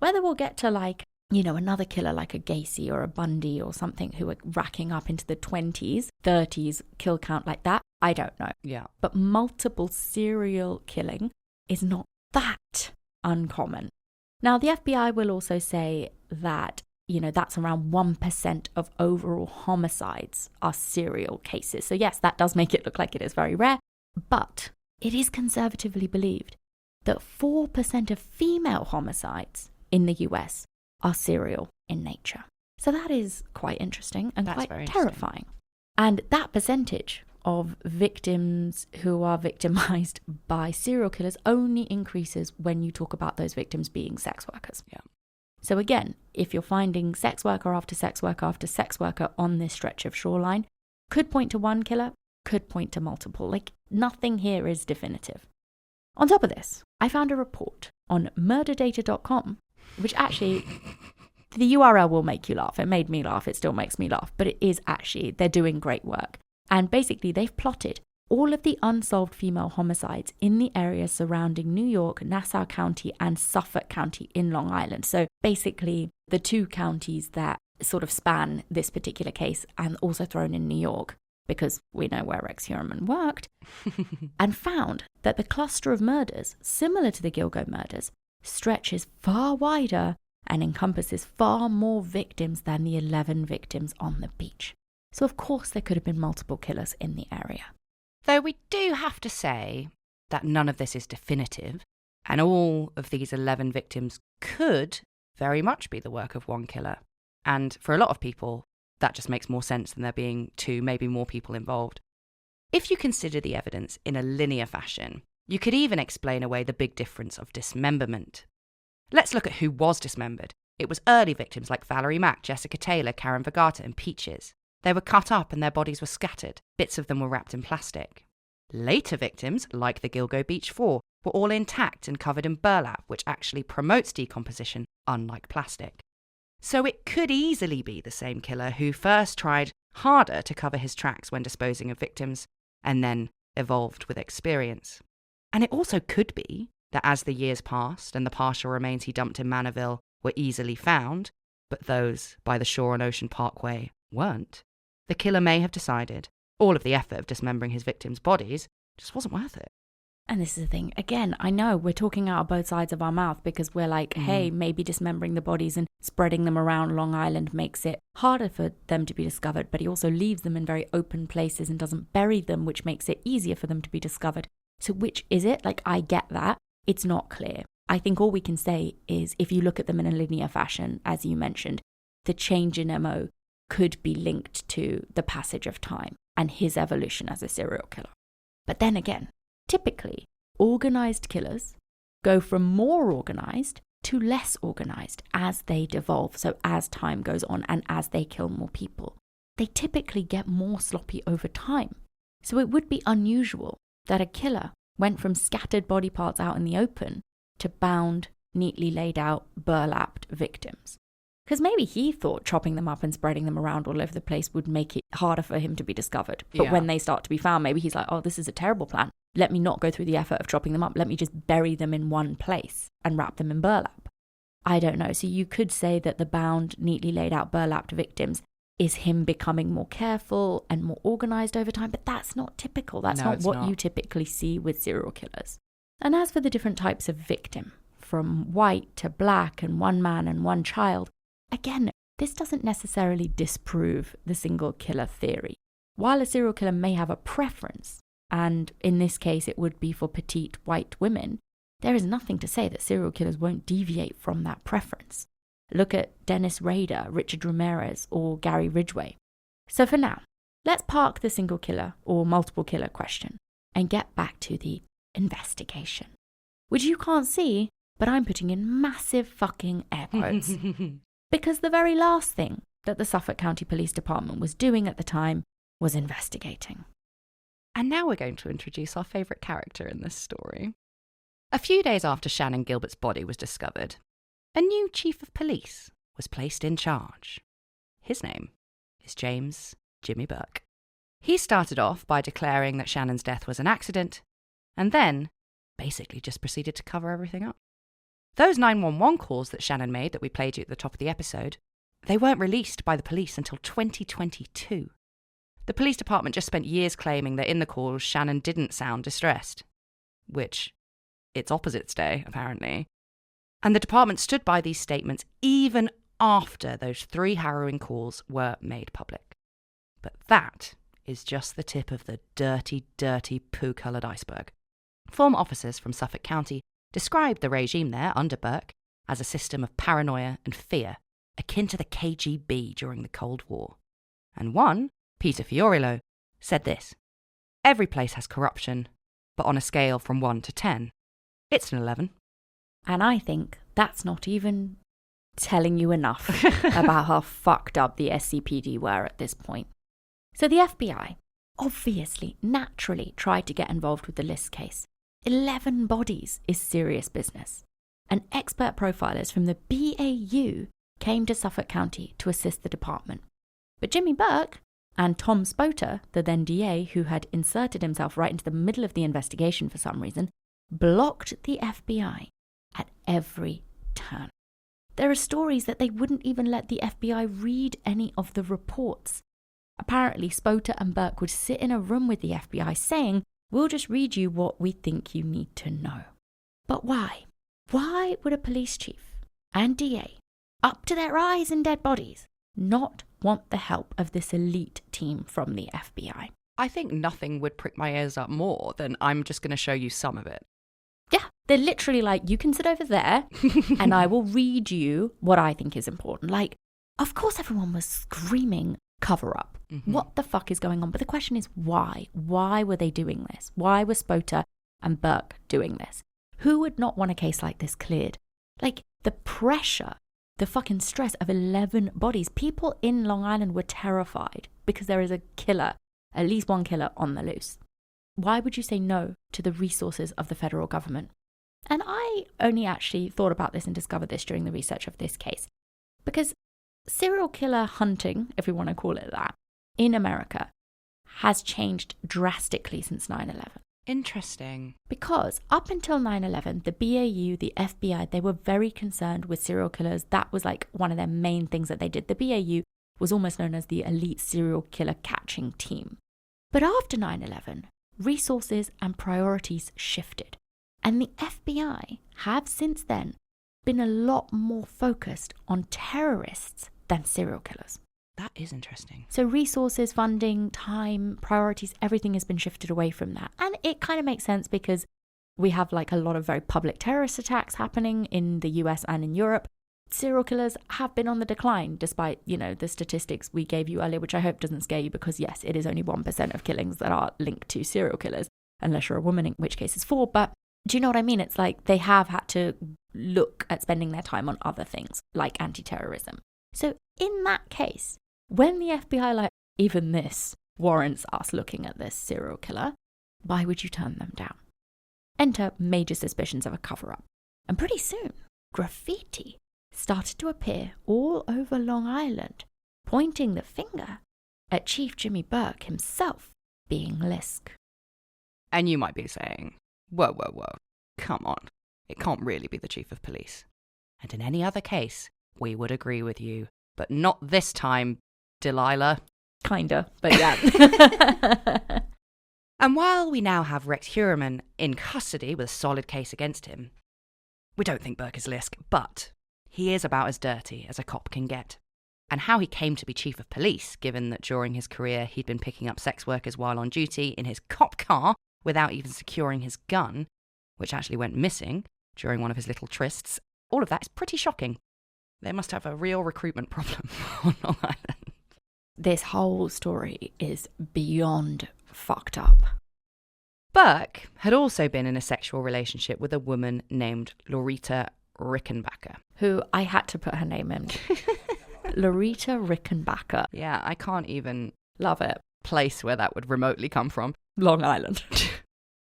Whether we'll get to another killer like a Gacy or a Bundy or something who are racking up into the 20s, 30s kill count like that, I don't know. Yeah. But multiple serial killing is not that uncommon. Now, the FBI will also say that, that's around 1% of overall homicides are serial cases. So yes, that does make it look like it is very rare, but it is conservatively believed that 4% of female homicides in the US are serial in nature. So that is quite interesting and quite terrifying. And that percentage of victims who are victimized by serial killers only increases when you talk about those victims being sex workers. Yeah. So again, if you're finding sex worker after sex worker after sex worker on this stretch of shoreline, could point to one killer, could point to multiple. Nothing here is definitive. On top of this, I found a report on murderdata.com, which actually, the URL will make you laugh. It made me laugh. It still makes me laugh. But it is actually, they're doing great work. And basically, they've plotted all of the unsolved female homicides in the areas surrounding New York, Nassau County, and Suffolk County in Long Island. So basically, the 2 counties that sort of span this particular case, and also thrown in New York, because we know where Rex Heuermann worked, and found that the cluster of murders, similar to the Gilgo murders, stretches far wider and encompasses far more victims than the 11 victims on the beach. So of course there could have been multiple killers in the area. Though we do have to say that none of this is definitive, and all of these 11 victims could very much be the work of one killer. And for a lot of people, that just makes more sense than there being 2, maybe more people involved. If you consider the evidence in a linear fashion, you could even explain away the big difference of dismemberment. Let's look at who was dismembered. It was early victims like Valerie Mack, Jessica Taylor, Karen Vergata, and Peaches. They were cut up and their bodies were scattered. Bits of them were wrapped in plastic. Later victims, like the Gilgo Beach 4, were all intact and covered in burlap, which actually promotes decomposition, unlike plastic. So it could easily be the same killer who first tried harder to cover his tracks when disposing of victims, and then evolved with experience. And it also could be that as the years passed and the partial remains he dumped in Manorville were easily found, but those by the shore on Ocean Parkway weren't, the killer may have decided all of the effort of dismembering his victims' bodies just wasn't worth it. And this is the thing, again, I know we're talking out of both sides of our mouth because we're like, hey, maybe dismembering the bodies and spreading them around Long Island makes it harder for them to be discovered, but he also leaves them in very open places and doesn't bury them, which makes it easier for them to be discovered. So which is it? I get that. It's not clear. I think all we can say is if you look at them in a linear fashion, as you mentioned, the change in MO could be linked to the passage of time and his evolution as a serial killer. But then again, typically, organised killers go from more organised to less organised as they devolve. So as time goes on and as they kill more people, they typically get more sloppy over time. So it would be unusual that a killer went from scattered body parts out in the open to bound, neatly laid out, burlapped victims. Because maybe he thought chopping them up and spreading them around all over the place would make it harder for him to be discovered. But when they start to be found, maybe he's like, oh, this is a terrible plan. let me not go through the effort of chopping them up. Let me just bury them in one place and wrap them in burlap. I don't know. So you could say that the bound, neatly laid out burlapped victims is him becoming more careful and more organized over time, but that's not typical. That's not what you typically see with serial killers. And as for the different types of victim, from white to black and one man and one child, again, this doesn't necessarily disprove the single killer theory. While a serial killer may have a preference, and in this case it would be for petite white women, there is nothing to say that serial killers won't deviate from that preference. Look at Dennis Rader, Richard Ramirez, or Gary Ridgway. So for now, let's park the single killer or multiple killer question and get back to the investigation, which you can't see, but I'm putting in massive fucking air quotes. Because the very last thing that the Suffolk County Police Department was doing at the time was investigating. And now we're going to introduce our favourite character in this story. A few days after Shannan Gilbert's body was discovered, a new chief of police was placed in charge. His name is James Jimmy Burke. He started off by declaring that Shannan's death was an accident, and then basically just proceeded to cover everything up. Those 911 calls that Shannan made that we played you at the top of the episode, they weren't released by the police until 2022. The police department just spent years claiming that in the calls Shannan didn't sound distressed, which it's Opposites Day, apparently. And the department stood by these statements even after those 3 harrowing calls were made public. But that is just the tip of the dirty, dirty, poo-coloured iceberg. Former officers from Suffolk County described the regime there under Burke as a system of paranoia and fear, akin to the KGB during the Cold War. And one, Peter Fiorillo, said this: "Every place has corruption, but on a scale from 1 to 10, it's an 11. And I think that's not even telling you enough about how fucked up the SCPD were at this point. So the FBI obviously, naturally tried to get involved with the List case. 11 bodies is serious business. And expert profilers from the BAU came to Suffolk County to assist the department. But Jimmy Burke and Tom Spoter, the then DA, who had inserted himself right into the middle of the investigation for some reason, blocked the FBI at every turn. There are stories that they wouldn't even let the FBI read any of the reports. Apparently, Spoter and Burke would sit in a room with the FBI saying, "We'll just read you what we think you need to know." But why? Why would a police chief and DA, up to their eyes in dead bodies, not want the help of this elite team from the FBI? I think nothing would prick my ears up more than I'm just going to show you some of it. Yeah, they're literally like, you can sit over there and I will read you what I think is important. Like, of course everyone was screaming cover up. Mm-hmm. What the fuck is going on? But the question is why? Why were they doing this? Why were Spoter and Burke doing this? Who would not want a case like this cleared? Like, the pressure, the fucking stress of 11 bodies. People in Long Island were terrified because there is a killer, at least one killer on the loose. Why would you say no to the resources of the federal government? And I only actually thought about this and discovered this during the research of this case. Because serial killer hunting, if we want to call it that, in America has changed drastically since 9/11. Interesting. Because up until 9/11, the BAU, the FBI, they were very concerned with serial killers. That was like one of their main things that they did. The BAU was almost known as the elite serial killer catching team. But after 9/11, resources and priorities shifted. And the FBI have since then been a lot more focused on terrorists than serial killers. That is interesting. So resources, funding, time, priorities, everything has been shifted away from that. And it kind of makes sense because we have like a lot of very public terrorist attacks happening in the US and in Europe. Serial killers have been on the decline despite, the statistics we gave you earlier, which I hope doesn't scare you because yes, it is only 1% of killings that are linked to serial killers, unless you're a woman, in which case it's 4. But do you know what I mean? It's like they have had to look at spending their time on other things like anti-terrorism. So in that case, when the FBI even this warrants us looking at this serial killer, why would you turn them down? Enter major suspicions of a cover-up. And pretty soon, graffiti started to appear all over Long Island, pointing the finger at Chief Jimmy Burke himself being Lisk. And you might be saying, whoa, come on. It can't really be the chief of police. And in any other case, we would agree with you. But not this time, Delilah. Kinda, but yeah. And while we now have Rex Heuermann in custody with a solid case against him, we don't think Burke is Lisk, but he is about as dirty as a cop can get. And how he came to be chief of police, given that during his career he'd been picking up sex workers while on duty in his cop car without even securing his gun, which actually went missing during one of his little trysts, all of that is pretty shocking. They must have a real recruitment problem on Long Island. This whole story is beyond fucked up. Burke had also been in a sexual relationship with a woman named Loretta Rickenbacker. Who I had to put her name in. Loretta Rickenbacker. Yeah, I can't even Love it. place where that would remotely come from. Long Island.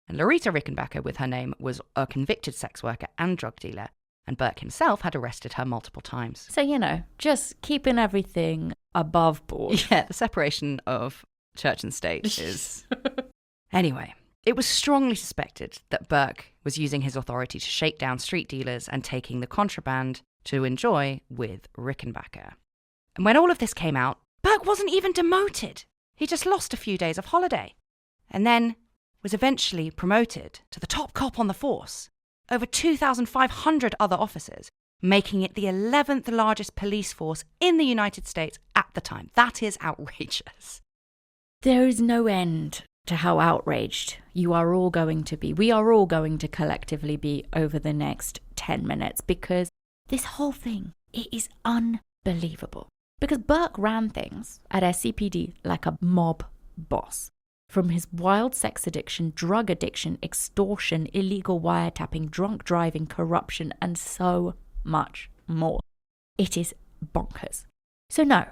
And Loretta Rickenbacker, with her name, was a convicted sex worker and drug dealer, and Burke himself had arrested her multiple times. So, you know, just keeping everything above board. Yeah, the separation of church and state is... Anyway, it was strongly suspected that Burke was using his authority to shake down street dealers and taking the contraband to enjoy with Rickenbacker. And when all of this came out, Burke wasn't even demoted. He just lost a few days of holiday. And then was eventually promoted to the top cop on the force, over 2,500 other officers, making it the 11th largest police force in the United States at the time. That is outrageous. There is no end to how outraged you are all going to be. We are all going to collectively be over the next 10 minutes because this whole thing, it is unbelievable. Because Burke ran things at SCPD like a mob boss. From his wild sex addiction, drug addiction, extortion, illegal wiretapping, drunk driving, corruption, and so much more. It is bonkers. So no,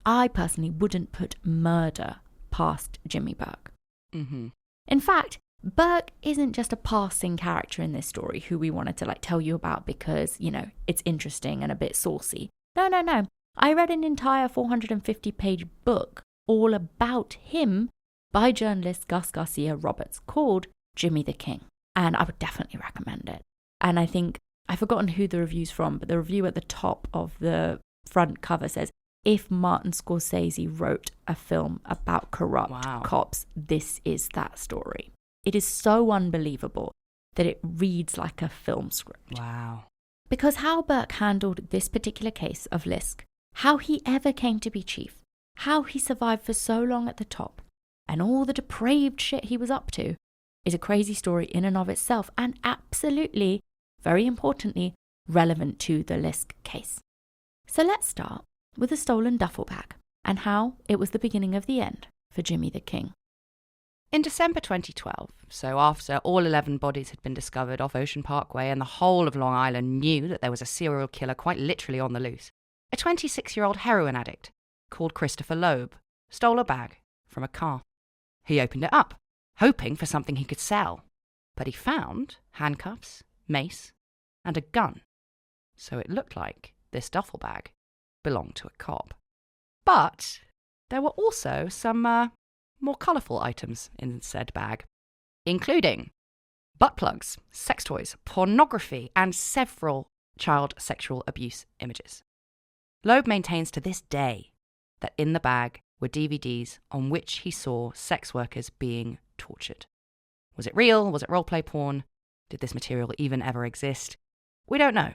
I personally wouldn't put murder past Jimmy Burke. Mm-hmm. In fact, Burke isn't just a passing character in this story who we wanted to tell you about because, you know, it's interesting and a bit saucy. No. I read an entire 450-page book all about him by journalist Gus Garcia Roberts called Jimmy the King. And I would definitely recommend it. And I think, I've forgotten who the review's from, but the review at the top of the front cover says, if Martin Scorsese wrote a film about corrupt cops, this is that story. It is so unbelievable that it reads like a film script. Wow. Because how Burke handled this particular case of Lisk, how he ever came to be chief, how he survived for so long at the top, and all the depraved shit he was up to, is a crazy story in and of itself, and absolutely, very importantly, relevant to the Lisk case. So let's start with the stolen duffel bag, and how it was the beginning of the end for Jimmy the King. In December 2012, so after all 11 bodies had been discovered off Ocean Parkway and the whole of Long Island knew that there was a serial killer quite literally on the loose, a 26-year-old heroin addict called Christopher Loeb stole a bag from a car. He opened it up, hoping for something he could sell, but he found handcuffs, mace, and a gun. So it looked like this duffel bag belonged to a cop. But there were also some more colourful items in said bag, including butt plugs, sex toys, pornography, and several child sexual abuse images. Loeb maintains to this day that in the bag were DVDs on which he saw sex workers being tortured. Was it real? Was it roleplay porn? Did this material even ever exist? We don't know.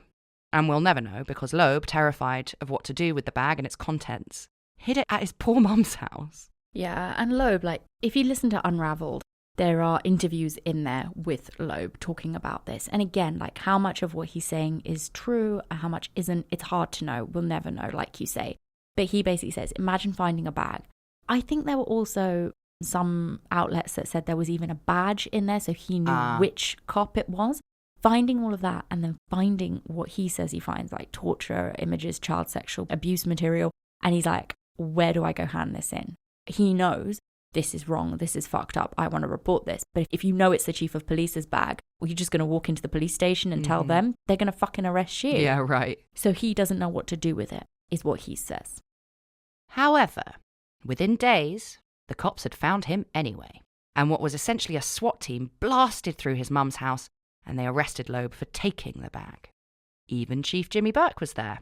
And we'll never know because Loeb, terrified of what to do with the bag and its contents, hid it at his poor mum's house. Yeah, and Loeb, if you listen to Unraveled, there are interviews in there with Loeb talking about this. And again, how much of what he's saying is true and how much isn't, it's hard to know. We'll never know, like you say. But he basically says, imagine finding a bag. I think there were also some outlets that said there was even a badge in there, so he knew which cop it was. Finding all of that and then finding what he says he finds, like torture images, child sexual abuse material. And he's like, where do I go hand this in? He knows this is wrong, this is fucked up, I want to report this. But if you know it's the chief of police's bag, well, you're just going to walk into the police station and tell them, they're going to fucking arrest you. Yeah, right. So he doesn't know what to do with it, is what he says. However, within days, the cops had found him anyway. and what was essentially a SWAT team blasted through his mum's house, and they arrested Loeb for taking the bag. Even Chief Jimmy Burke was there,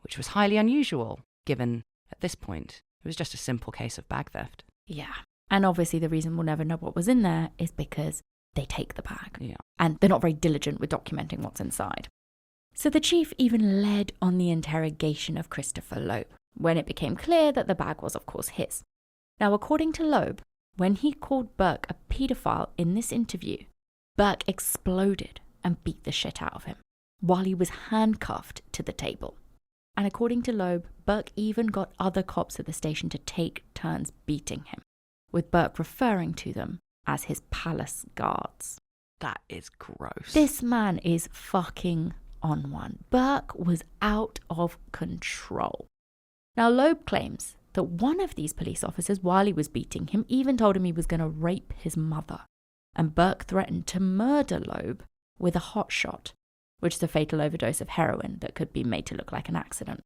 which was highly unusual, given, at this point, it was just a simple case of bag theft. Yeah. And obviously the reason we'll never know what was in there is because they take the bag. Yeah. And they're not very diligent with documenting what's inside. So the chief even led on the interrogation of Christopher Loeb, when it became clear that the bag was, of course, his. Now, according to Loeb, when he called Burke a paedophile in this interview, Burke exploded and beat the shit out of him while he was handcuffed to the table. And according to Loeb, Burke even got other cops at the station to take turns beating him, with Burke referring to them as his palace guards. That is gross. This man is fucking on one. Burke was out of control. Now, Loeb claims that one of these police officers, while he was beating him, even told him he was going to rape his mother. And Burke threatened to murder Loeb with a hot shot, which is a fatal overdose of heroin that could be made to look like an accident.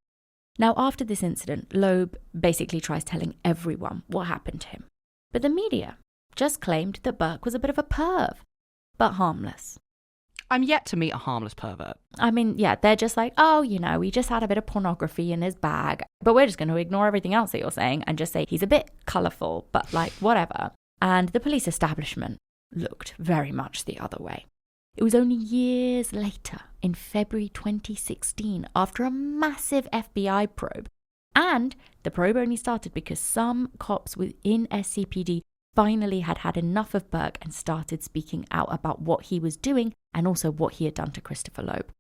Now, after this incident, Loeb basically tries telling everyone what happened to him. But the media just claimed that Burke was a bit of a perv, but harmless. I'm yet to meet a harmless pervert. I mean, yeah, they're just like, oh, he just had a bit of pornography in his bag, but we're just going to ignore everything else that you're saying and just say he's a bit colourful, but like, whatever. And the police establishment looked very much the other way. It was only years later, in February 2016, after a massive FBI probe, and the probe only started because some cops within SCPD finally had enough of Burke and started speaking out about what he was doing and also what he had done to Christopher Loeb.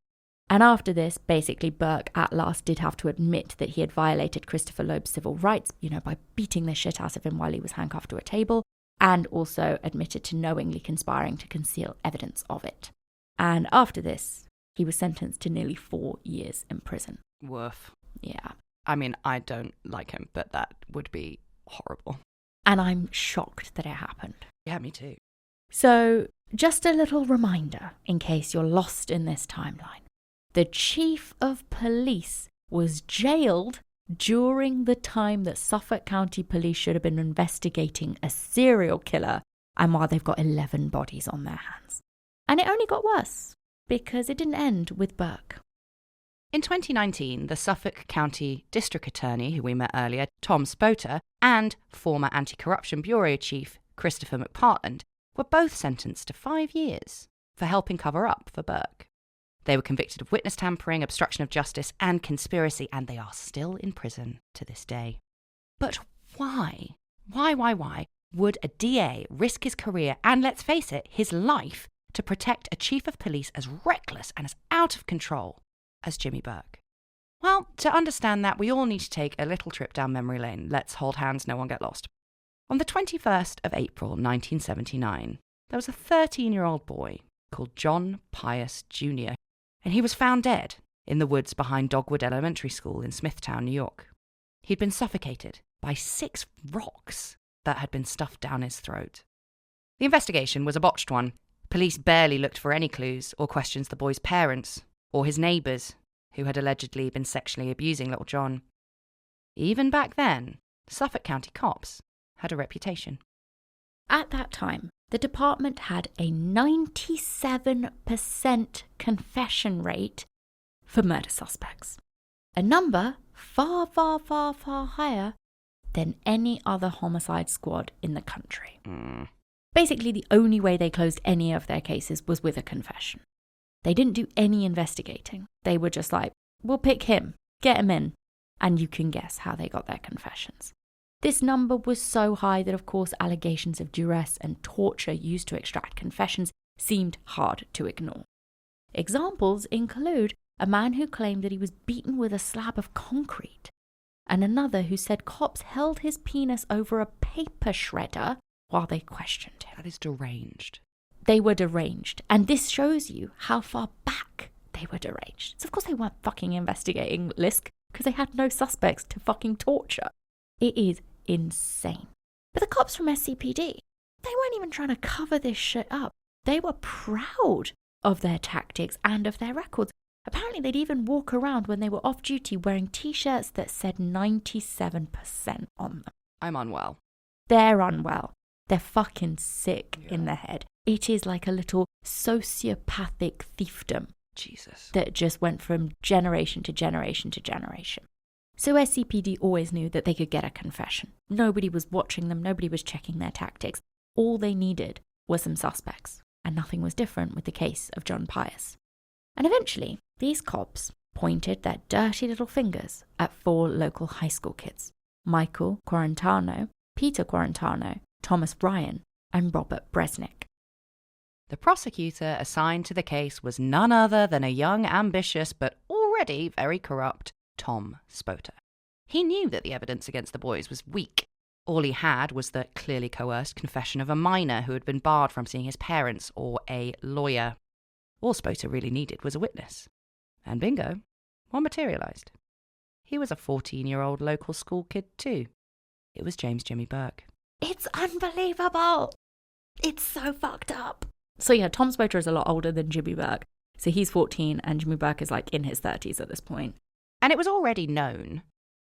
And after this, basically, Burke at last did have to admit that he had violated Christopher Loeb's civil rights, by beating the shit out of him while he was handcuffed to a table, and also admitted to knowingly conspiring to conceal evidence of it. And after this, he was sentenced to nearly 4 years in prison. Woof. Yeah. I mean, I don't like him, but that would be horrible. And I'm shocked that it happened. Yeah, me too. So, just a little reminder, in case you're lost in this timeline. The chief of police was jailed during the time that Suffolk County Police should have been investigating a serial killer, and while they've got 11 bodies on their hands. And it only got worse, because it didn't end with Burke. In 2019, the Suffolk County District Attorney, who we met earlier, Tom Spoter, and former Anti-Corruption Bureau Chief Christopher McPartland were both sentenced to 5 years for helping cover up for Burke. They were convicted of witness tampering, obstruction of justice, and conspiracy, and they are still in prison to this day. But why? Why would a DA risk his career and, let's face it, his life to protect a chief of police as reckless and as out of control as Jimmy Burke? Well, to understand that, we all need to take a little trip down memory lane. Let's hold hands, no one get lost. On the 21st of April, 1979, there was a 13-year-old boy called John Pius Jr., and he was found dead in the woods behind Dogwood Elementary School in Smithtown, New York. He'd been suffocated by 6 rocks that had been stuffed down his throat. The investigation was a botched one. Police barely looked for any clues or questions the boy's parents or his neighbours, who had allegedly been sexually abusing little John. Even back then, Suffolk County cops had a reputation. At that time, the department had a 97% confession rate for murder suspects, a number far, far, far, far higher than any other homicide squad in the country. Basically, the only way they closed any of their cases was with a confession. They didn't do any investigating. They were just like, we'll pick him, get him in, and you can guess how they got their confessions. This number was so high that, of course, allegations of duress and torture used to extract confessions seemed hard to ignore. Examples include a man who claimed that he was beaten with a slab of concrete, and another who said cops held his penis over a paper shredder while they questioned him. That is deranged. They were deranged, and this shows you how far back they were deranged. So of course they weren't fucking investigating Lisk because they had no suspects to fucking torture. It is insane. But the cops from SCPD, they weren't even trying to cover this shit up. They were proud of their tactics and of their records. Apparently they'd even walk around when they were off duty wearing t-shirts that said 97% on them. I'm unwell. They're unwell. They're fucking sick in the head. It is like a little sociopathic fiefdom. Jesus. That just went from generation to generation to generation. So SCPD always knew that they could get a confession. Nobody was watching them. Nobody was checking their tactics. All they needed was some suspects. And nothing was different with the case of John Pius. And eventually, these cops pointed their dirty little fingers at 4 local high school kids. Michael Quarantano, Peter Quarantano, Thomas Ryan, and Robert Bresnik. The prosecutor assigned to the case was none other than a young, ambitious, but already very corrupt Tom Spoter. He knew that the evidence against the boys was weak. All he had was the clearly coerced confession of a minor who had been barred from seeing his parents or a lawyer. All Spoter really needed was a witness. And bingo, one materialised. He was a 14-year-old local school kid too. It was James Jimmy Burke. It's unbelievable! It's so fucked up. So yeah, Tom Spoter is a lot older than Jimmy Burke. So he's 14 and Jimmy Burke is like in his 30s at this point. And it was already known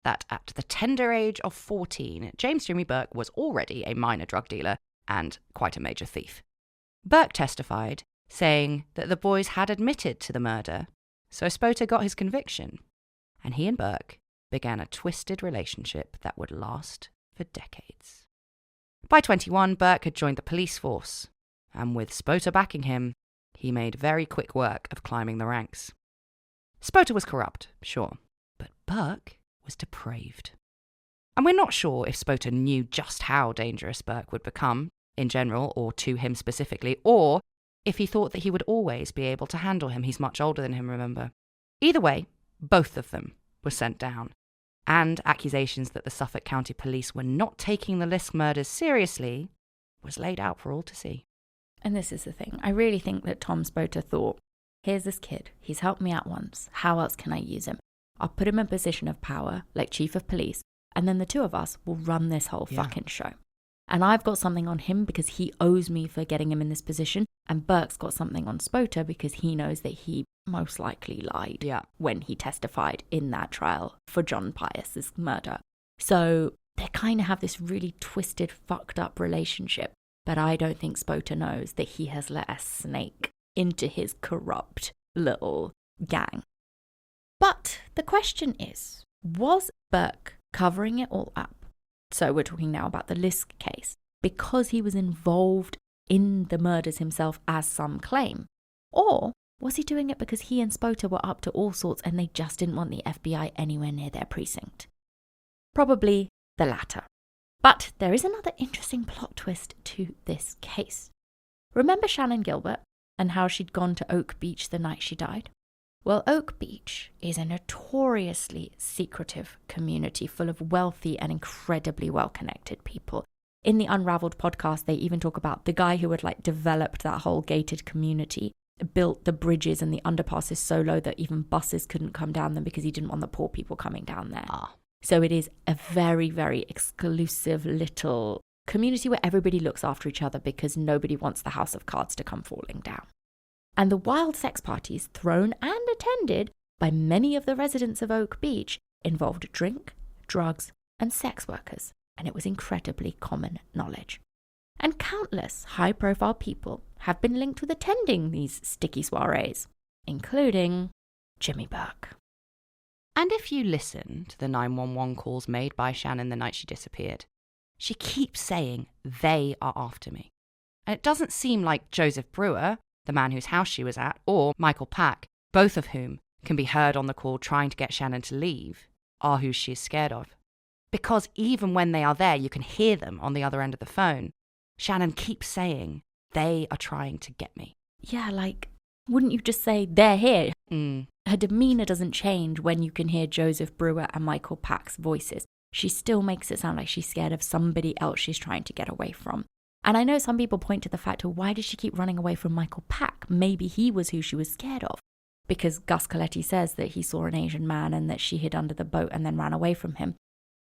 that at the tender age of 14, James Jimmy Burke was already a minor drug dealer and quite a major thief. Burke testified, saying that the boys had admitted to the murder, so Spoter got his conviction, and he and Burke began a twisted relationship that would last for decades. By 21, Burke had joined the police force, and with Spoter backing him, he made very quick work of climbing the ranks. Spoter was corrupt, sure, but Burke was depraved. And we're not sure if Spoter knew just how dangerous Burke would become, in general, or to him specifically, or if he thought that he would always be able to handle him. He's much older than him, remember. Either way, both of them were sent down, and accusations that the Suffolk County Police were not taking the Lisk murders seriously was laid out for all to see. And this is the thing. I really think that Tom Spoter thought, here's this kid. He's helped me out once. How else can I use him? I'll put him in a position of power, like chief of police, and then the two of us will run this whole fucking show. And I've got something on him because he owes me for getting him in this position, and Burke's got something on Spoter because he knows that he most likely lied when he testified in that trial for John Pius's murder. So they kind of have this really twisted, fucked up relationship, but I don't think Spoter knows that he has let a snake into his corrupt little gang. But the question is, was Burke covering it all up? So we're talking now about the Lisk case, because he was involved in the murders himself, as some claim? Or was he doing it because he and Spoter were up to all sorts and they just didn't want the FBI anywhere near their precinct? Probably the latter. But there is another interesting plot twist to this case. Remember Shannan Gilbert and how she'd gone to Oak Beach the night she died? Well, Oak Beach is a notoriously secretive community full of wealthy and incredibly well-connected people. In the Unraveled podcast, they even talk about the guy who had developed that whole gated community, built the bridges and the underpasses so low that even buses couldn't come down them because he didn't want the poor people coming down there. So it is a very, very exclusive little community where everybody looks after each other because nobody wants the house of cards to come falling down. And the wild sex parties thrown and attended by many of the residents of Oak Beach involved drink, drugs, and sex workers, and it was incredibly common knowledge. And countless high-profile people have been linked with attending these sticky soirees, including Jimmy Burke. And if you listen to the 911 calls made by Shannan the night she disappeared, she keeps saying, they are after me. And it doesn't seem like Joseph Brewer, the man whose house she was at, or Michael Pack, both of whom can be heard on the call trying to get Shannan to leave, are who she is scared of. Because even when they are there, you can hear them on the other end of the phone. Shannan keeps saying, they are trying to get me. Yeah, wouldn't you just say, they're here? Her demeanour doesn't change when you can hear Joseph Brewer and Michael Pack's voices. She still makes it sound like she's scared of somebody else she's trying to get away from. And I know some people point to the fact of why did she keep running away from Michael Pack? Maybe he was who she was scared of. Because Gus Coletti says that he saw an Asian man and that she hid under the boat and then ran away from him.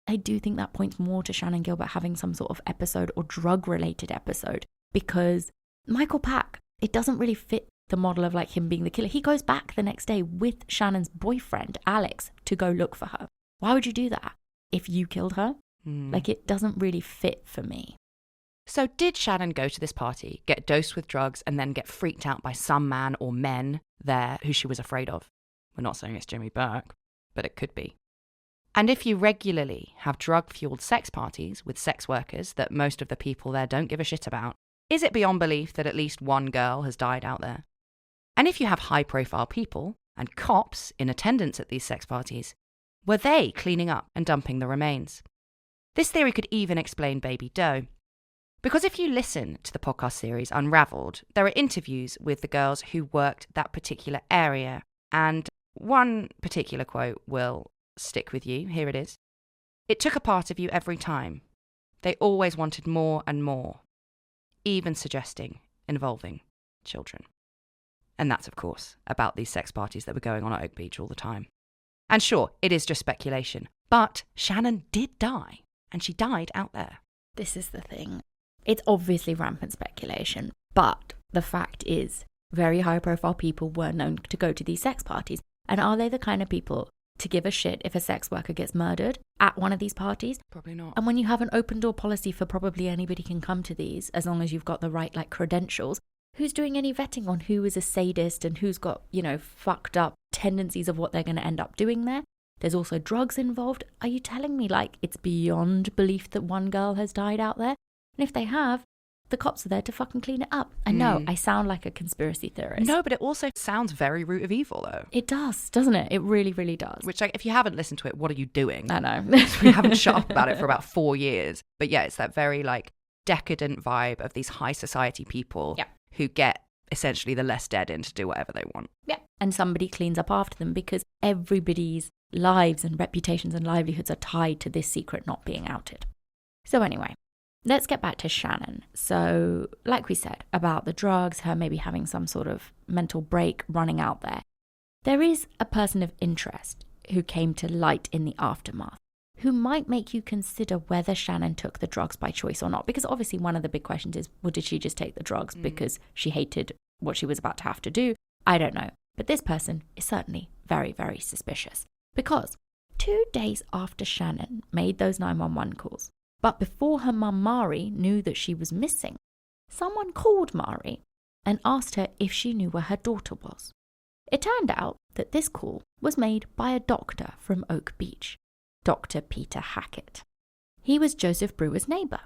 I do think that points more to Shannan Gilbert having some sort of episode or drug-related episode. Because Michael Pack, it doesn't really fit the model of him being the killer. He goes back the next day with Shannon's boyfriend, Alex, to go look for her. Why would you do that if you killed her? It doesn't really fit for me. So did Shannan go to this party, get dosed with drugs, and then get freaked out by some man or men there who she was afraid of? We're not saying it's Jimmy Burke, but it could be. And if you regularly have drug-fueled sex parties with sex workers that most of the people there don't give a shit about, is it beyond belief that at least one girl has died out there? And if you have high-profile people and cops in attendance at these sex parties, were they cleaning up and dumping the remains? This theory could even explain Baby Doe. Because if you listen to the podcast series Unraveled, there are interviews with the girls who worked that particular area, and one particular quote will stick with you. Here it is. "It took a part of you every time. They always wanted more and more, even suggesting involving children." And that's, of course, about these sex parties that were going on at Oak Beach all the time. And sure, it is just speculation, but Shannan did die, and she died out there. This is the thing. It's obviously rampant speculation, but the fact is, very high-profile people were known to go to these sex parties. And are they the kind of people to give a shit if a sex worker gets murdered at one of these parties? Probably not. And when you have an open door policy for probably anybody can come to these, as long as you've got the right credentials, who's doing any vetting on who is a sadist and who's got, fucked up tendencies of what they're going to end up doing there? There's also drugs involved. Are you telling me it's beyond belief that one girl has died out there? And if they have, the cops are there to fucking clean it up. I know, I sound like a conspiracy theorist. No, but it also sounds very root of evil, though. It does, doesn't it? It really, really does. Which, if you haven't listened to it, what are you doing? I know. We haven't shut up about it for about 4 years. But yeah, it's that very, decadent vibe of these high society people who get essentially the less dead in to do whatever they want. Yeah. And somebody cleans up after them because everybody's lives and reputations and livelihoods are tied to this secret not being outed. So anyway, let's get back to Shannan. So, like we said, about the drugs, her maybe having some sort of mental break running out there. There is a person of interest who came to light in the aftermath, who might make you consider whether Shannan took the drugs by choice or not. Because obviously one of the big questions is, well, did she just take the drugs because she hated what she was about to have to do? I don't know. But this person is certainly very, very suspicious. Because 2 days after Shannan made those 911 calls, but before her mum Mari knew that she was missing, someone called Mari and asked her if she knew where her daughter was. It turned out that this call was made by a doctor from Oak Beach, Dr. Peter Hackett. He was Joseph Brewer's neighbour.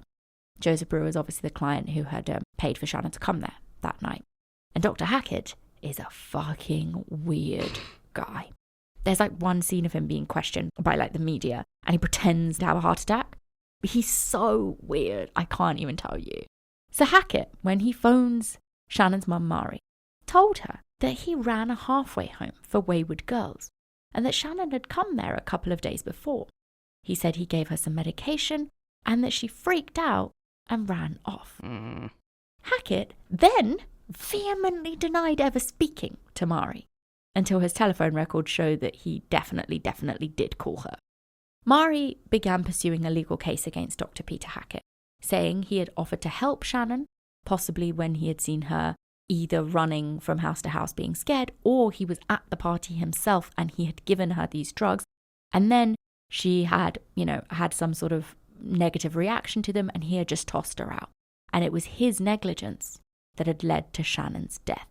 Joseph Brewer was obviously the client who had paid for Shannan to come there that night. And Dr. Hackett is a fucking weird guy. There's one scene of him being questioned by the media and he pretends to have a heart attack. He's so weird, I can't even tell you. So Hackett, when he phones Shannan's mum Mari, told her that he ran a halfway home for wayward girls and that Shannan had come there a couple of days before. He said he gave her some medication and that she freaked out and ran off. Hackett then vehemently denied ever speaking to Mari until his telephone records showed that he definitely did call her. Mari began pursuing a legal case against Dr. Peter Hackett, saying he had offered to help Shannan, possibly when he had seen her either running from house to house being scared, or he was at the party himself and he had given her these drugs, and then she had, had some sort of negative reaction to them and he had just tossed her out. And it was his negligence that had led to Shannan's death.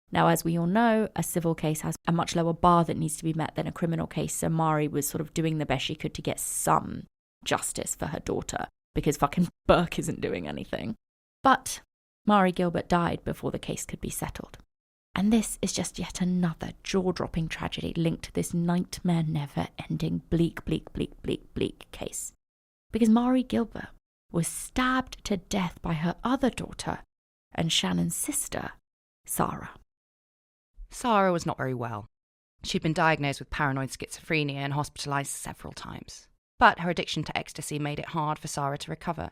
Now, as we all know, a civil case has a much lower bar that needs to be met than a criminal case, so Mari was sort of doing the best she could to get some justice for her daughter, because fucking Burke isn't doing anything. But Mari Gilbert died before the case could be settled. And this is just yet another jaw-dropping tragedy linked to this nightmare never-ending bleak case. Because Mari Gilbert was stabbed to death by her other daughter and Shannan's sister, Sarah. Sarah was not very well. She'd been diagnosed with paranoid schizophrenia and hospitalized several times. But her addiction to ecstasy made it hard for Sarah to recover.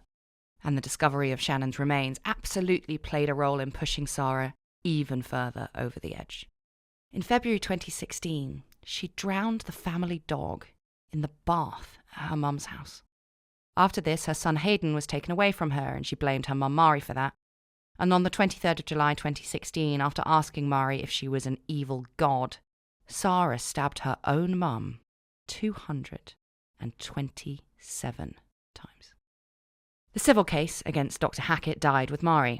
And the discovery of Shannan's remains absolutely played a role in pushing Sarah even further over the edge. In February 2016, she drowned the family dog in the bath at her mum's house. After this, her son Hayden was taken away from her and she blamed her mum Mari for that. And on the 23rd of July 2016, after asking Mari if she was an evil god, Sarah stabbed her own mum 227 times. The civil case against Dr. Hackett died with Mari.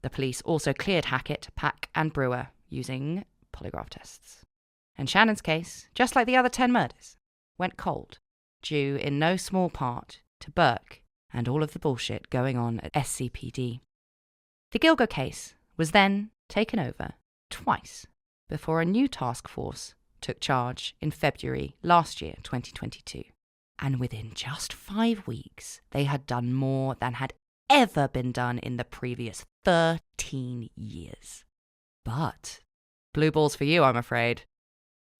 The police also cleared Hackett, Pack and Brewer using polygraph tests. And Shannan's case, just like the other 10 murders, went cold, due in no small part to Burke and all of the bullshit going on at SCPD. The Gilgo case was then taken over twice before a new task force took charge in February last year, 2022. And within just 5 weeks, they had done more than had ever been done in the previous 13 years. But blue balls for you, I'm afraid.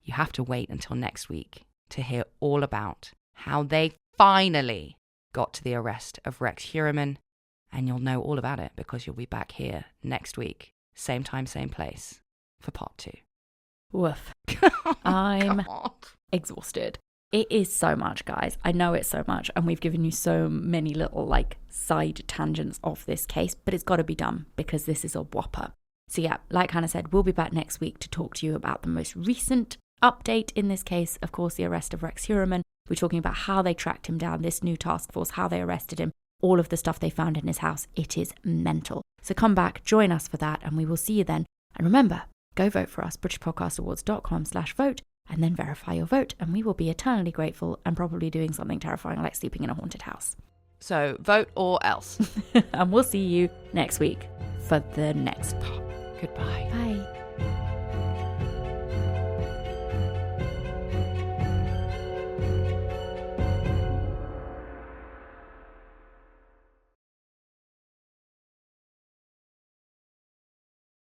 You have to wait until next week to hear all about how they finally got to the arrest of Rex Heuermann, and you'll know all about it because you'll be back here next week, same time, same place, for part 2. Woof. I'm exhausted. It is so much, guys. I know it's so much, and we've given you so many little, side tangents of this case, but it's got to be done because this is a whopper. So yeah, like Hannah said, we'll be back next week to talk to you about the most recent update in this case, of course, the arrest of Rex Heuermann. We're talking about how they tracked him down, this new task force, how they arrested him, all of the stuff they found in his house. It is mental. So come back, join us for that, and we will see you then. And remember, go vote for us, BritishPodcastAwards.com/vote, and then verify your vote, and we will be eternally grateful and probably doing something terrifying like sleeping in a haunted house. So vote or else. And we'll see you next week for the next part. Goodbye. Bye.